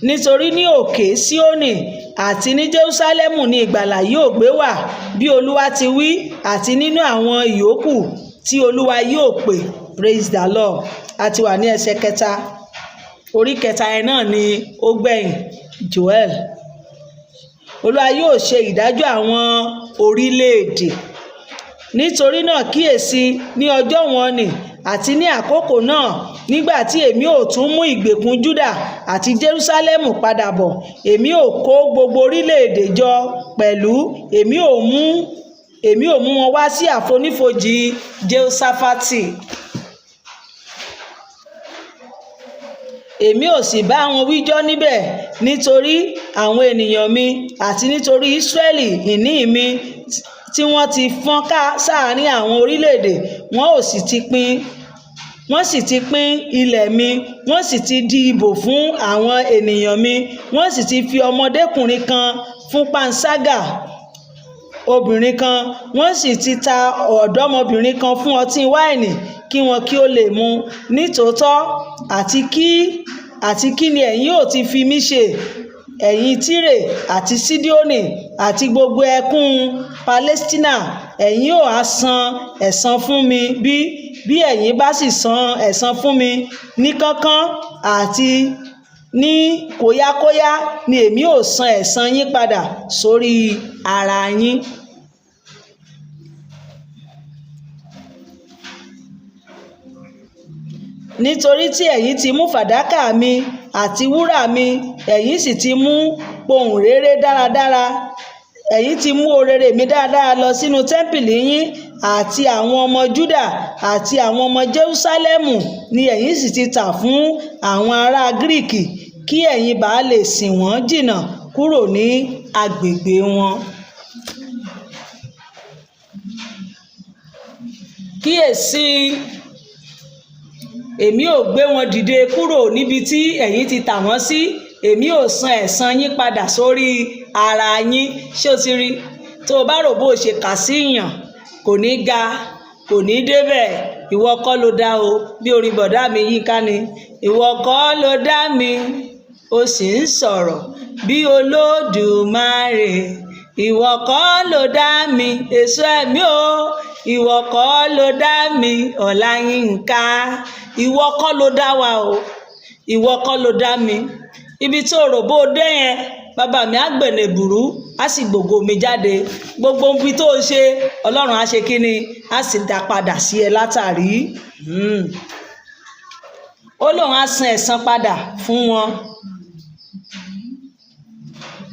S1: nítorí ní òkè Síónì àti ní Jerúsálẹ́mù ni ìgbàlà yóò gbé wà, bí Olúwa ti wí, àti nínú àwọn ìyókù tí Olúwa yóò pè. Praise the Lord. A ti wà ní ẹsẹ̀ kẹta, orí kẹta ẹ̀ náà ni ó gbẹ̀yìn, Joel. Olúwa yóò ṣe ìdájọ́ àwọn orílẹ̀-èdè. Nítorí náà kíyèsí, ní ọjọ́ wọn ni àti ní àkókò náà, nígbà tí èmi ò tún mú ìgbèkùn Júdà àti Jerúsálẹ́mù padà bọ̀, èmi ò kó gbogbo orílẹ̀-èdè jọ pẹ̀lú, èmi ò mú wọn wá sí àfonífojì Jehoṣafati. Èmi ò sì bá wọn wíjọ́ níbẹ̀ nítorí àwọn ènìyàn mi àti nítorí Ísírẹ́lì ìní mi tí wọ́n ti fọ́n ká sáàárín àwọn orílẹ̀-èdè. Wọ́n sì ti pín ilẹ̀ mi, wọ́n sì ti di ìbò fún àwọn ènìyàn mi, wọ́n sì ti fi ọmọdékùnrin kan fún panṣágà obìnrin kan, wọ́n sì ti ta ọ̀dọ́mọbìnrin kan fún ọtí wáìnì kí wọn kí ó lè mu. Nítòótọ́ àti kí ni ẹ̀yin ò ti fi mí ṣe, ẹ̀yin Tírè àti Sídíónì àti gbogbo ẹkùn Palẹ́stínà? Ẹ̀yin ò á san ẹ̀san fún mi bí ẹ̀yin bá sì san ẹ̀san fún mi ní kánkán àti ní kóyákóyá, ni èmi ò san ẹ̀san yín padà sórí ara yín. Nítorí tí ẹ̀yin ti mú fàdákà mi àti wúrà mi, ẹ̀yin sì ti mú pohùn réré dáradára, ẹ̀yin ti mú orere mi dáradára lọ sínú tẹ́ḿpìlì yín, àti àwọn ọmọ Júdà àti àwọn ọmọ Jerúsálẹ́mù ni ẹ̀yin sì ti tà fún àwọn ará Gíríìkì, kí ẹ̀yin bá lè sìn wọ́n jìnnà kúrò ní agbègbè wọn. Kíyèsí, èmi ò gbé wọn dìde kúrò níbi tí ẹ̀yin ti tà wọ́n sí, èmi ò san ẹ̀san yín padà sórí ara yín. Ṣé o ti rí? Tó o bá rò bó o ṣe kà sí yàn, kò ní ga, kò ní débẹ̀. Ìwọ kọ́ ló dá o, bí orin bọ̀dá mi Yínká ni. Ìwọ kọ́ ló dá mi, o sì ń sọ̀rọ̀ bí Olódùmarè. Ìwọ kọ́ ló dá mi, èso ẹ̀mí o. Ìwọ kọ́ ló dá mi, Ọláyínká. Ìwọ kọ́ ló dá wa o, ìwọ kọ́ ló dá mi. Ibi tó rò bó dé yẹn, bàbá mi á gbẹ̀nẹ̀bùrú, á sì gbògo mi jáde. Gbogbo ibi tó ṣe, Ọlọ́run á ṣe kíni? Á sì dá padà sí ẹ látàrí. Ó lóun á san ẹ̀san padà fún wọn.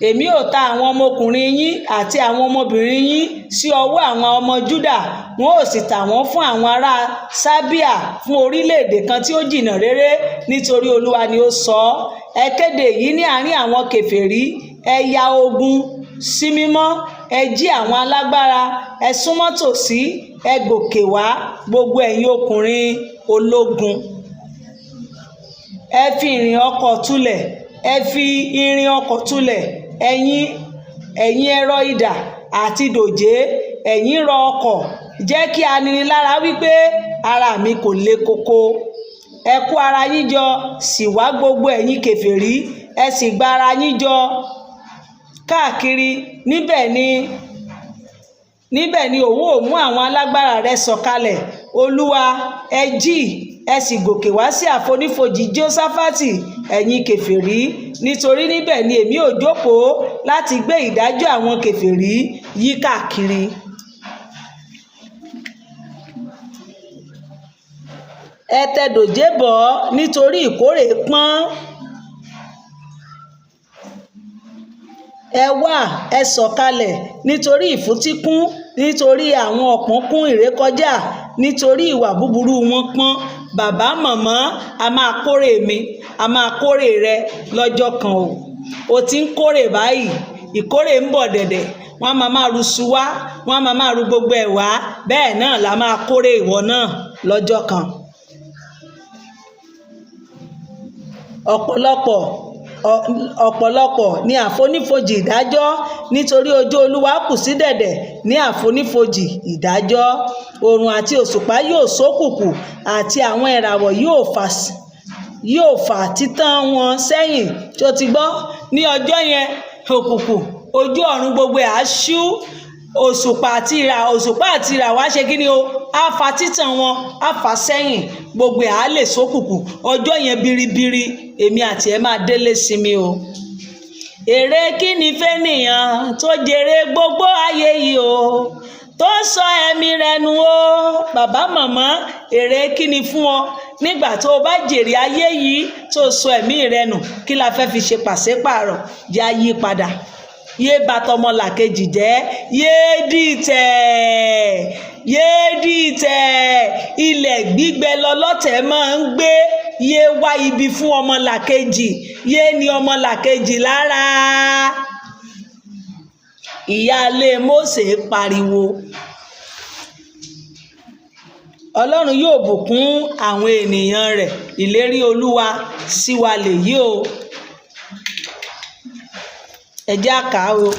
S1: Èmi ò ta àwọn ọmọkùnrin yín àti àwọn ọmọbìnrin yín sí ọwọ́ àwọn ọmọ Júdà, wọn ò sì tà wọ́n fún àwọn ará Sábíà, fún orílẹ̀-èdè kan tí ó jìnnà réré, nítorí Olúwa ni ó sọ ọ́. Ẹ kéde yìí ní àárín àwọn kèfèrí, ẹ ya ogun sí mímọ́, ẹ jí àwọn alágbára, ẹ súnmọ́ tòsí, ẹ gòkè wá, gbogbo ẹ̀yin ọkùnrin ológun. Ẹ fi irin ọkọ̀ túlẹ̀, ẹ fi irin ọkọ̀ túlẹ̀, ẹ̀yin ẹ̀rọ idà àti dòjé, ẹ̀yin rọ ọkọ̀, jẹ́ kí aninilára wípé ara mi kò le koko. Ẹ kó ara yín jọ, sì wá gbogbo ẹ̀yin kèfèrí, ẹ sì gba ara yín jọ káàkiri. Níbẹ̀ ni òun ò mú àwọn alágbára rẹ̀ sọ̀kalẹ̀. Olúwa, ẹ jí, ẹ sì gòkè wá sí àfonífojì Jósáfátì, ẹ̀yin kèfèrí, nítorí níbẹ̀ ni èmi ò jókòó láti gbé ìdájọ́ àwọn kèfèrí yí káàkiri. Ẹ tẹ dòjé bọ̀ nítorí ìkórè pọ́n. Ẹ wá, ẹ sọ̀kalẹ̀ nítorí ìfúntí kún, nítorí àwọn ọ̀pọ̀n kún ìrékọjá, nítorí ìwà búburú wọn pọ́n. Bàbá màmá, a máa kórè mi, a máa kórè rẹ lọ́jọ́ kan o. O ti ń kórè báyìí, ìkórè ń bọ̀ dẹ̀dẹ̀. Wọ́n á máa ru iṣu wá, wọ́n á máa ru gbogbo ẹ̀ wá, bẹ́ẹ̀ náà la máa kórè ìwọ náà lọ́jọ́ kan. Ọ̀pọ̀lọpọ̀ ọ̀pọ̀lọpọ̀ ní àfonífojì ìdájọ́, nítorí ojú Olúwa kù sí dẹ̀dẹ̀ ní àfonífojì ìdájọ́. Oòrùn àti òṣùpá yóò ṣókùnkùn, àti àwọn ìràwọ̀ yóò fà títàn wọn sẹ́yìn. tí o ti gbọ́, ní ọjọ́ yẹn òkùnkùn ojú ọ̀run gbogbo ẹ̀ á ṣú, òṣùpá àti ìràwọ̀ á ṣe kí ni o, á fa títàn wọn, á fà sẹ́yìn, gbogbo ẹ̀ á lè ṣókùnkùn. ọjọ́ yẹn biribiri èmi àti ẹ máa délé sinmi o. èrè kí ni fẹ́nìyàn tó jèrè gbogbo ayé yìí o, tó sọ ẹ̀mí rẹ̀ nù o. bàbá màmá, èrè kí ni fún ọ nígbà tó o bá jèrè ayé yìí tó sọ ẹ̀mí rẹ̀ nù? kí la fẹ́ fi ṣe pàṣípààrọ̀? yá yí padà, yé bà tọmọlàkejì jẹ́, yé dìtẹ̀. ilẹ̀ gbígbẹ lọlọ́tẹ̀ máa ń gbé. yé wá ibi fún ọmọlàkejì, yé ní ọmọlàkejì lára. ìyáálé Mósè pariwo. Ọlọ́run yóò bùkún àwọn ènìyàn rẹ̀. ìlérí Olúwa sí wa lèyí o. ẹ jẹ́ á kà á o.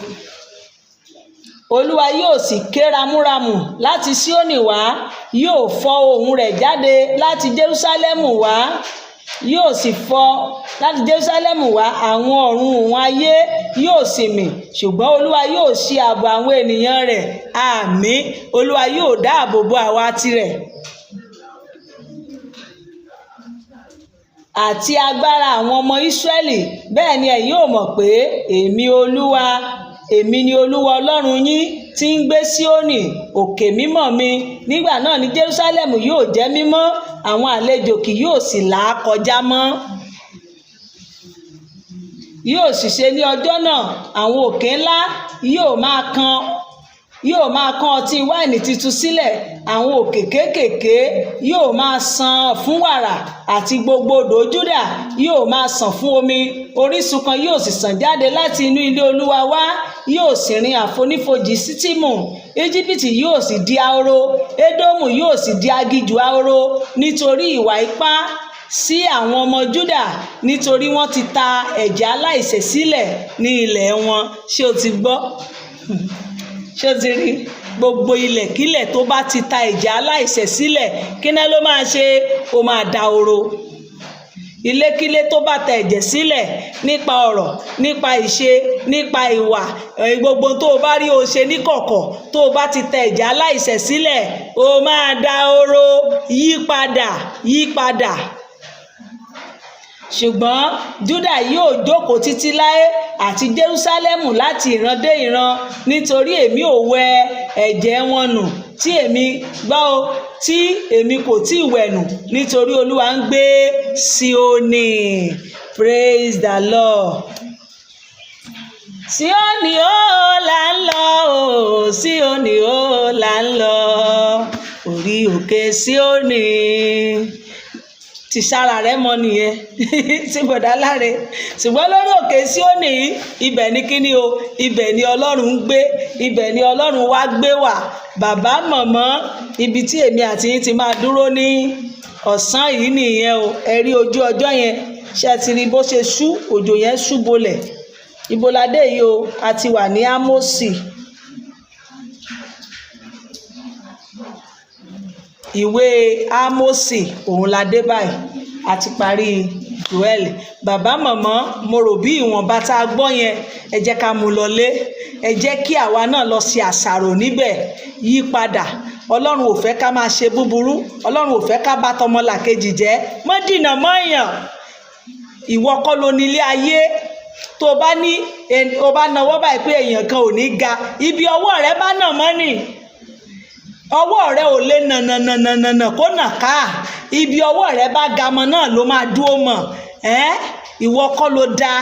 S1: Olúwa yóò sì ké ramúramù láti Síónì wá, yóò fọ́ ohùn rẹ̀ jáde láti Jerúsálẹ́mù wá, yóò sì fọ́ láti Jerúsálẹ́mù wá, àwọn ọ̀run òun ayé yóò sì mì. ṣùgbọ́n Olúwa yóò ṣí ààbò àwọn ènìyàn rẹ̀. àmín. Olúwa yóò dáàbò bo àwa tirẹ̀ àti agbára àwọn ọmọ Ísírẹ́lì. bẹ́ẹ̀ ni ẹ̀yin ó mọ̀ pé èmi ni Olúwa Ọlọ́run yín, tí ń gbé Síónì, òkè mímọ́ mi. nígbà náà ni Jerúsálẹ́mù yóò jẹ́ mímọ́, àwọn àlejò kì yóò sì là á kọjá mọ́. yóò sì ṣe ní ọjọ́ náà, àwọn òkè ńlá yóò máa kan ọtí wáìnì tuntun sílẹ̀, àwọn òkè kéékèèké yóò máa sàn fún wàrà, àti gbogbo odò Júdà yóò máa sàn fún omi. orísun kan yóò sì sàn jáde láti inú ilé Olúwa wá, yóò sì rin àfonífojì Ṣítìmù. Íjíbítì yóò sì di ahoro, Édómù yóò sì di aginjù ahoro, nítorí ìwà ipá sí àwọn ọmọ Júdà, nítorí wọ́n ti ta ẹ̀jẹ̀ aláìṣẹ̀ sílẹ̀ ní ilẹ̀ wọn. ṣé o ti gbọ́? ṣé o ti rí? gbogbo ilẹ̀kílẹ̀ tó bá ti ta ẹ̀jẹ̀ aláìṣẹ̀ sílẹ̀, kí náà ló máa ṣe? ó máa dahoro. ilékílé tó bá ta ẹ̀jẹ̀ sílẹ̀ nípa ọ̀rọ̀, nípa ìṣe, nípa ìwà, gbogbo tó o bá rí o ṣe níkọ̀kọ̀, tó o bá ti ta ẹ̀jẹ̀ aláìṣẹ̀ sílẹ̀, ó máa dahoro. yí padà. ṣùgbọ́n Júdà yóò jókòó títí láé, àti Jerúsálẹ́mù láti ìran dé ìran, nítorí èmi ò wẹ ẹ̀jẹ̀ wọn nù tí èmi kò tí ì wẹ̀ nù, nítorí Olúwa ń gbé Síónì. Praise the Lord. Síónì ó là ń lọ o, Síónì ó là ń lọ, orí òkè Síónì. ti sára rẹ mọ nìyẹn tí bọ̀dá láre. ṣùgbọ́n lórí òkè Síónì ibẹ̀ ni kíni o, ibẹ̀ ni Ọlọ́run ń gbé, ibẹ̀ ni Ọlọ́run wá gbé wà. bàbá mọ̀mọ́, ibi tí èmi àti yín ti máa dúró ní ọ̀sán yìí nìyẹn o. ẹ rí ojú ọjọ́ yẹn, ṣé ẹ ti rí bó ṣe ṣú? òjò yẹn ṣú bolẹ̀. ibo la dé yìí o? a ti wà ní Ámósì. ìwé Ámósì òun la dé báyìí, a ti parí Jóẹ́lì. bàbá mọ̀mọ́, mo rò bí ìwọ̀nba tá a gbọ́ yẹn, ẹ jẹ́ ká mú lọlé, ẹ jẹ́ kí àwa náà lọ ṣe àṣàrò níbẹ̀. yí padà. Ọlọ́run ò fẹ́ ká máa ṣe búburú, Ọlọ́run ò fẹ́ ká bá tọmọlàkejì jẹ́. mọ́ dìnà mọ́ èèyàn. ìwọ kọ́ ló ní ilé ayé. tó o bá nawọ́ báyìí pé èèyàn kan ò ní ga, ibi ọwọ́ rẹ bá nà mọ́ nì. ọwọ́ rẹ ò lè nànànànànà kó nà ká. ibi ọwọ́ rẹ bá ga mọ́ náà ló máa dúró mọ́. ìwọ kọ́ ló dáa.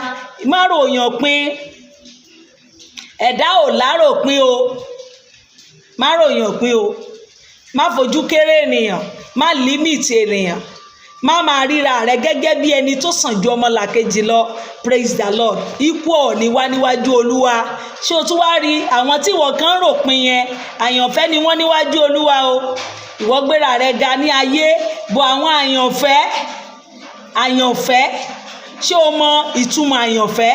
S1: má ròyàn pín. ẹ̀dá ò láròpin o. má ròyàn pín o. má fojú kéré ènìyàn. má límìtì ènìyàn. má máa ríra rẹ gẹ́gẹ́ bí ẹni tó sàn ju ọmọlàkejì lọ. Praise the Lord. ikú ọ̀ ní wá níwájú Olúwa. ṣé o tún wá rí àwọn tí ìwọ kan rò pin yẹn, àyànfẹ́ ni wọ́n níwájú Olúwa o. ìwọ gbéra rẹ ga ní ayé, bọ àwọn àyànfẹ́ ṣé o mọ ìtumọ̀ àyànfẹ́?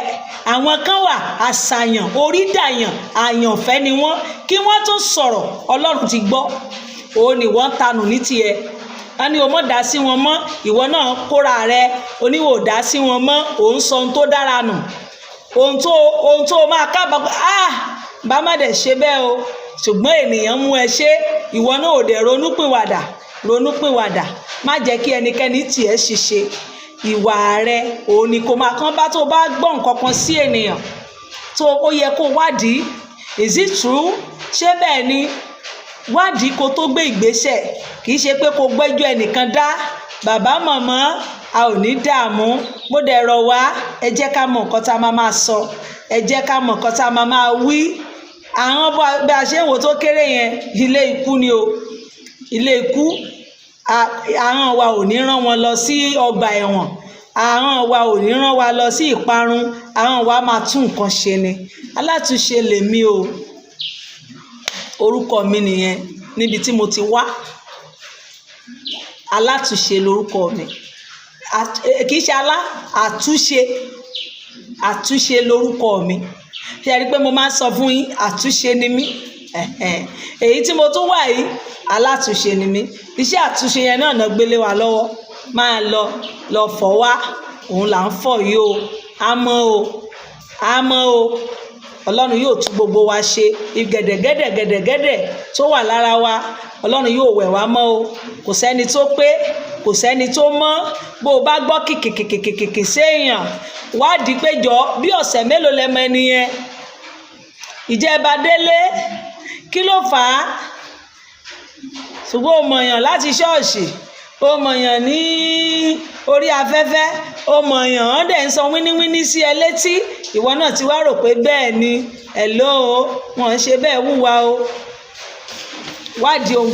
S1: Àwọn kan wà àṣàyàn, orídàyàn, àyànfẹ́ ni wọ́n. Kí wọ́n tó sọ̀rọ̀, Ọlọ́run ti gbọ́. Òun ni wọ́n tanù ní tiẹ̀. Wọ́n ní o mọ̀ dá sí wọn mọ́, ìwọ náà kóra rẹ, oníwò dá sí wọn mọ́, òun sọ ohun tó dára nù. Ohun tó máa kábàámọ̀, bá má dẹ̀ ṣe bẹ́ẹ̀ o. Ṣùgbọ́n ènìyàn mú ẹ ṣe, ìwọ náà ò dẹ̀ ronúpìwàdà. Má jẹ́ kí ẹnikẹ́ni tì ẹ́ ṣìṣe. Ìwà rẹ òun ni kó máa kán bá tó bá gbọ́ nǹkan kan sí ènìyàn. Tó ó yẹ kó wádìí. Is it true? Ṣé bẹ́ẹ̀ ni? Wádìí kó tó gbé ìgbésẹ̀. Kì í ṣe pé kó gbẹ́jọ́ ẹnìkan dá. Bàbá màmá, a ò ní dààmú. Mo dẹ̀ rọ̀ wá, ẹ jẹ́ ká mọ nǹkan tá a máa sọ. Ẹ jẹ́ ká mọ nǹkan tá a máa wí. Àwọn bí a ṣe ń wò tó kéré yẹn, ilé ikú ni o. Ilé ikú. Àwọn wa ò ní rán wọn lọ sí ọgbà ẹ̀wọ̀n. Àwọn wa ò ní rán wa lọ sí ìparun. Àwọn wa máa tún nǹkan ṣe ni. Alátúnṣe lèmi o. Orúkọ mi nìyẹn níbi tí mo ti wá. Alátúnṣe lorúkọ mi. Kì í ṣe àtúnṣe lorúkọ mi. Ṣé ẹ rí pé mo máa ń sọ fún yín, àtúnṣe ni mí. Èyí tí mo tún wà yìí, alátúnṣe ni mí. Iṣẹ́ àtúnṣe yẹn náà gbélé wa lọ́wọ́. Máa lọ fọ̀ wá. Òun là ń fọ̀ yìí o. Àmọ́ o. Ọlọ́run yóò tún gbogbo wa ṣe. Gẹ̀dẹ̀gẹ̀dẹ̀ tó wà lára wa, Ọlọ́run yóò wẹ̀ wá mọ́ o. Kò sẹ́ni tó pé, kò sẹ́ni tó mọ́. Bó o bá gbọ́ kìkìkìkìkì séèyàn, wádìí péjọ bí ọ̀sẹ̀ mélòó lẹ́mọ ẹni yẹn. Ìjẹba délé, kí ló fà á? Ṣùgbọ́n o mọ̀yàn láti ṣọ́ọ̀ṣì, o mọ̀yàn ní orí afẹ́fẹ́, o mọ̀yàn wọ́n dẹ̀ ń sọ wíníwíní sí ẹ létí. Ìwọ náà ti wá rò pé bẹ́ẹ̀ ni. Hello, wọ́n ń ṣe bẹ́ẹ̀ wúwa o. Wádìí ohun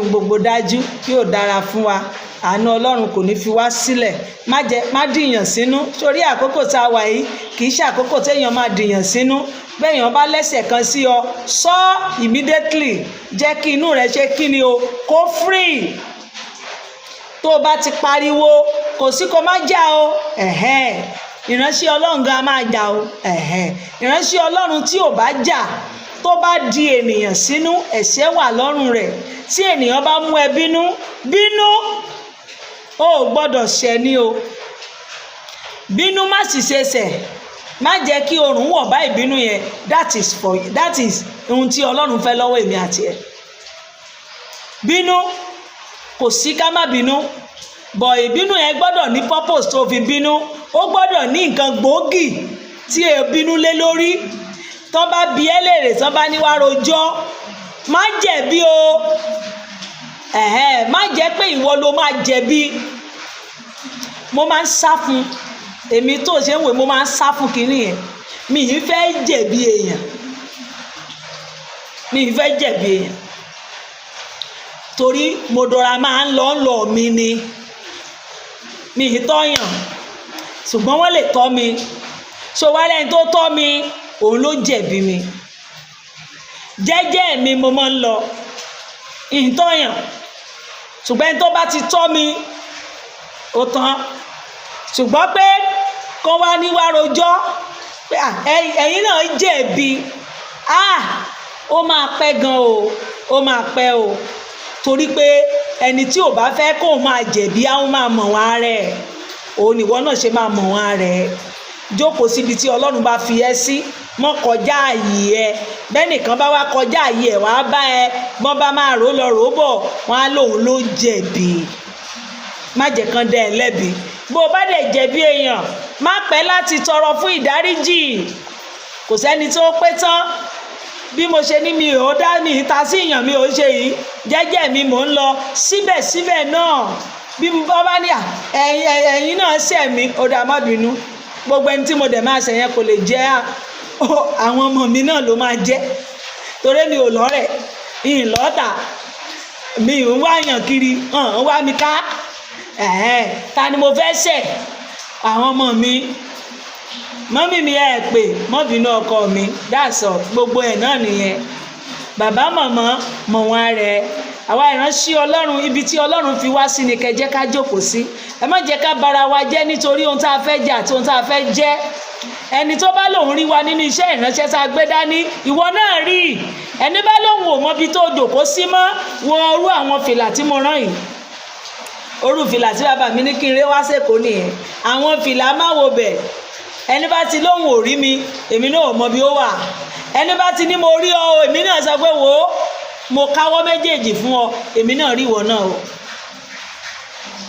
S1: gbogbo dájú, yóò dára fún wa. Àánú Ọlọ́run kò ní fi wá sílẹ̀. Má dìyàn sínú. Torí àkókò tá a wà yìí, kì í ṣe àkókò téèyàn máa dìyàn sínú. Béèyàn bá lẹ́sẹ̀ kan sí ọ, sọ immediately. Jẹ́ kí inú rẹ ṣe kí ni o, kó free. Tó o bá ti pariwo, kò sí kó má jà o. Ìránṣẹ́ Ọlọ́run gan máa jà o. Ìránṣẹ́ Ọlọ́run tí ò bá jà, tó bá di ènìyàn sínú, ẹ̀ṣẹ̀ wà lọ́rùn rẹ̀. Tí ènìyàn bá mú ẹ bínú, o ò gbọ́dọ̀ ṣẹ̀ ni o. Bínú má sì ṣe ṣẹ̀. Má jẹ́ kí oòrùn wọ̀ bá ìbínú yẹn. That is ohun tí Ọlọ́run fẹ́ lọ́wọ́ èmi àti ẹ. Bínú, kò sí ká má bínú. Bọ̀ ìbínú yẹn gbọ́dọ̀ ní purpose tó fi bínú. Ó gbọ́dọ̀ ní nǹkan gbòógì tí ẹ bínú lé lórí. Tán bá bi ẹ́ léèrè, tán bá ní wá rojọ́, má jẹ̀bi o. Má jẹ́ pé ìwọ ló máa jẹ̀bi. Mo máa ń sá fún. Èmi tó ṣe ń wè, mo máa ń sá fún kinní yẹn. Mi ì fẹ́ jẹ̀bi èèyàn. Torí mo dọ̀ra máa ń lọ mi ni. Mi ì tọ́yàn. Ṣùgbọ́n wọ́n lè tọ́ mi. So wá lẹ́yìn tó tọ́ mi, òun ló jẹ̀bi mi. Jẹ́jẹ́ mi mo máa ń lọ. Ìtọ́yàn. Ṣùgbọ́n ẹni tó bá ti tọ́ mi, ó tán. Ṣùgbọ́n pé kán wá ní wá rojọ́, pé ẹ̀yin náà jẹ̀bi. Ó máa pẹ́ gan o. Torí pé ẹni tí ò bá fẹ́ kóun máa jẹ̀bi, á máa mọ̀ wọ́n rẹ̀. Òun nìwọ náà ṣe máa mọ̀ wọ́n rẹ̀. Jókòó síbi tí Ọlọ́run bá fi ẹ́ sí. Mọ́ kọjá ààyè ẹ. Bẹ́nìkan bá wá kọjá ààyè ẹ̀, wàá bá ẹ. Wọ́n bá máa rò lọ rò bọ̀, wọ́n á lóun ló jẹ̀bi. Má jẹ́ kán dá ẹ lẹ́bi. Bó o bá dẹ̀ jẹ̀bi èèyàn, má pẹ́ láti tọrọ fún ìdáríjì. Kò sẹ́ni tó pé tán. Bí mo ṣe ní mi ò dá mi ìta sí èèyàn mi ò ṣe yìí, jẹ́jẹ́ mi mò ń lọ. Síbẹ̀síbẹ̀ náà, bí mo bá ní ẹ̀yin náà ṣẹ̀ mí, ó dá má bínú. Gbogbo ẹni tí mo dẹ̀ máa ṣẹ̀ yẹn kò lè jẹ́ àwọn ọmọ mi náà ló máa jẹ́. Torí mi ò lọ́rẹ̀, ìlọ́ta, mi ò ń wáyàn kiri, ń wá mi ká. Ta ni mo fẹ́ ṣẹ̀? Àwọn ọmọ mi. Mọ́mì mi pè, mọ́ bínú ọkọ mi. That's all. Gbogbo ẹ̀ náà nìyẹn. Bàbá màmá mọ̀ wọ́n rẹ̀. àwa ìránṣẹ́ Ọlọ́run ibi tí Ọlọ́run fi wá sí ni kẹ́ jẹ́ ká jókòó sí. Ẹ má jẹ́ ká bara wa jẹ́ nítorí ohun tá a fẹ́ jẹ àti ohun tá a fẹ́ jẹ. Ẹni tó bá lòun rí wa nínú iṣẹ́ ìránṣẹ́ tá a gbé dání, ìwọ náà rí. Ẹni bá lòun ò mọbi tó jókòó sí mọ́, wo orú àwọn fìlà tí mo rán yìí. Orú fìlà tí bàbá mi ní kí n ré wá sẹ́kọ̀ọ́ nìyẹn. Àwọn fìlà má wo bẹ̀. Ẹni bá ti lóhùn ò rí mi, èmi náà ò mọ bí ó wà. Ẹni bá ti ní mo rí ọ, èmi náà sọ pé wò ó, mo káwọ́ méjèèjì fún ọ, èmi náà rí ìwọ náà o.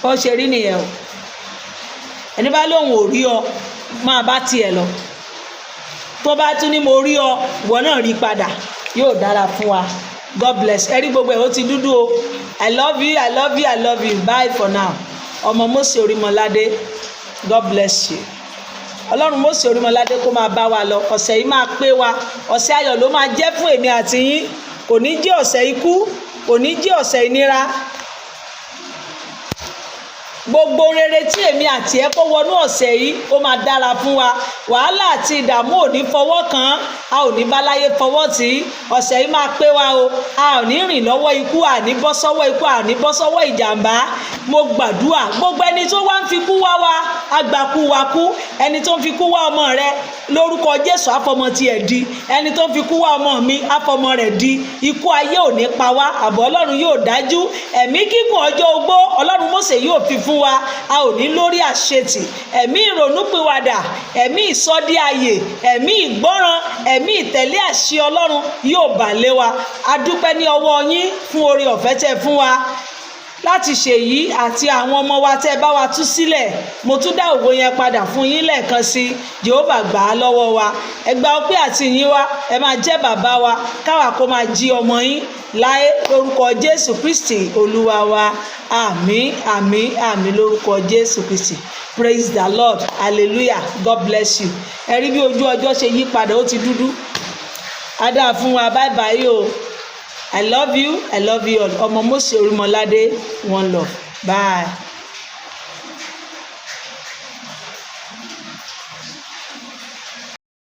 S1: Ó ṣe rí nìyẹn o. Ẹni bá lóhùn ò rí ọ, máa bá tiẹ̀ lọ. Tó bá tún ní mo rí ọ, ìwọ náà rí padà, yóò dára fún wa. God bless. Ẹ rí gbogbo ẹ̀ ó ti dúdú o. I love you, I love you, I love you. Bye for now. Ọmọ Mósè Orímọládé, God bless you. Ọlọ́run Mósè Orímọládé kó máa bá wa lọ. Ọ̀sẹ̀ yìí máa pé wa. Ọ̀sẹ̀ ayọ̀ ló máa jẹ́ fún èmi àti yín. Kò ní jẹ́ ọ̀sẹ̀ ikú, kò ní jẹ́ ọ̀sẹ̀ ìnira. Gbogbo rere tí èmi àti ẹ kó wọnú ọ̀sẹ̀ yìí ó máa dára fún wa. Wàhálà àti ìdààmú ò ní fọwọ́ kàn, a ò ní báláyé fọwọ́ tì í. Ọ̀sẹ̀ yìí máa pé wa o. A ò ní rìn lọ́wọ́ ikú, a ní bọ́ sọ́wọ́ ikú, a ní bọ́ sọ́wọ́ ìjàmbá. Mo gbàdúrà gbogbo ẹni tó wá ń fi kú wá wa, àgbàkú wa kú. Ẹni tó ń fi kú wá ọmọ rẹ lórúkọ Jésù àfọmọ tiẹ̀ di. Ẹni tó ń fi kú wá ọmọ mi àfọmọ rẹ̀ di. Ikú ayé ò ní pa wá, àbọ̀ Ọlọ́run yóò dájú. Ẹ̀mí gígùn ọjọ́ ogbó Ọlọ́run Mósè yóò fi fún wa. A ò ní lórí àṣetì. Ẹ̀mí ìrònúpìwàdà, ẹ̀mí ìsọdí ayè, ẹ̀mí ìgbọ́ràn, ẹ̀mí ìtẹ̀lé àṣẹ Ọlọ́run yóò bà lé wa. A dúpẹ́ ní ọwọ́ yín fún oore ọ̀fẹ́ tẹ́ fún wa láti ṣèyí àti àwọn ọmọ wa tẹ́ bá wa tú sílẹ̀. Mo tún dá ògo yẹn padà fún yín lẹ́ẹ̀kan sí. Jèhófà gbà á lọ́wọ́ wa. Ẹ gba ọpẹ́ àti ìyìn wa. Ẹ máa jẹ́ bàbá wa, káwa kó máa jí ọmọ yín láé lórúkọ Jésù Kristi Olúwa wa. Àmín, àmín, àmín lórúkọ Jésù Kristi. Praise the Lord. Hallelujah. God bless you. Ẹ rí bí ojú ọjọ́ ṣe yí padà, ó ti dúdú. A dáa fún wa. Bye bye o. I love you. I love you all. Ọmọ Mósè Orímọládé, one love. Bye.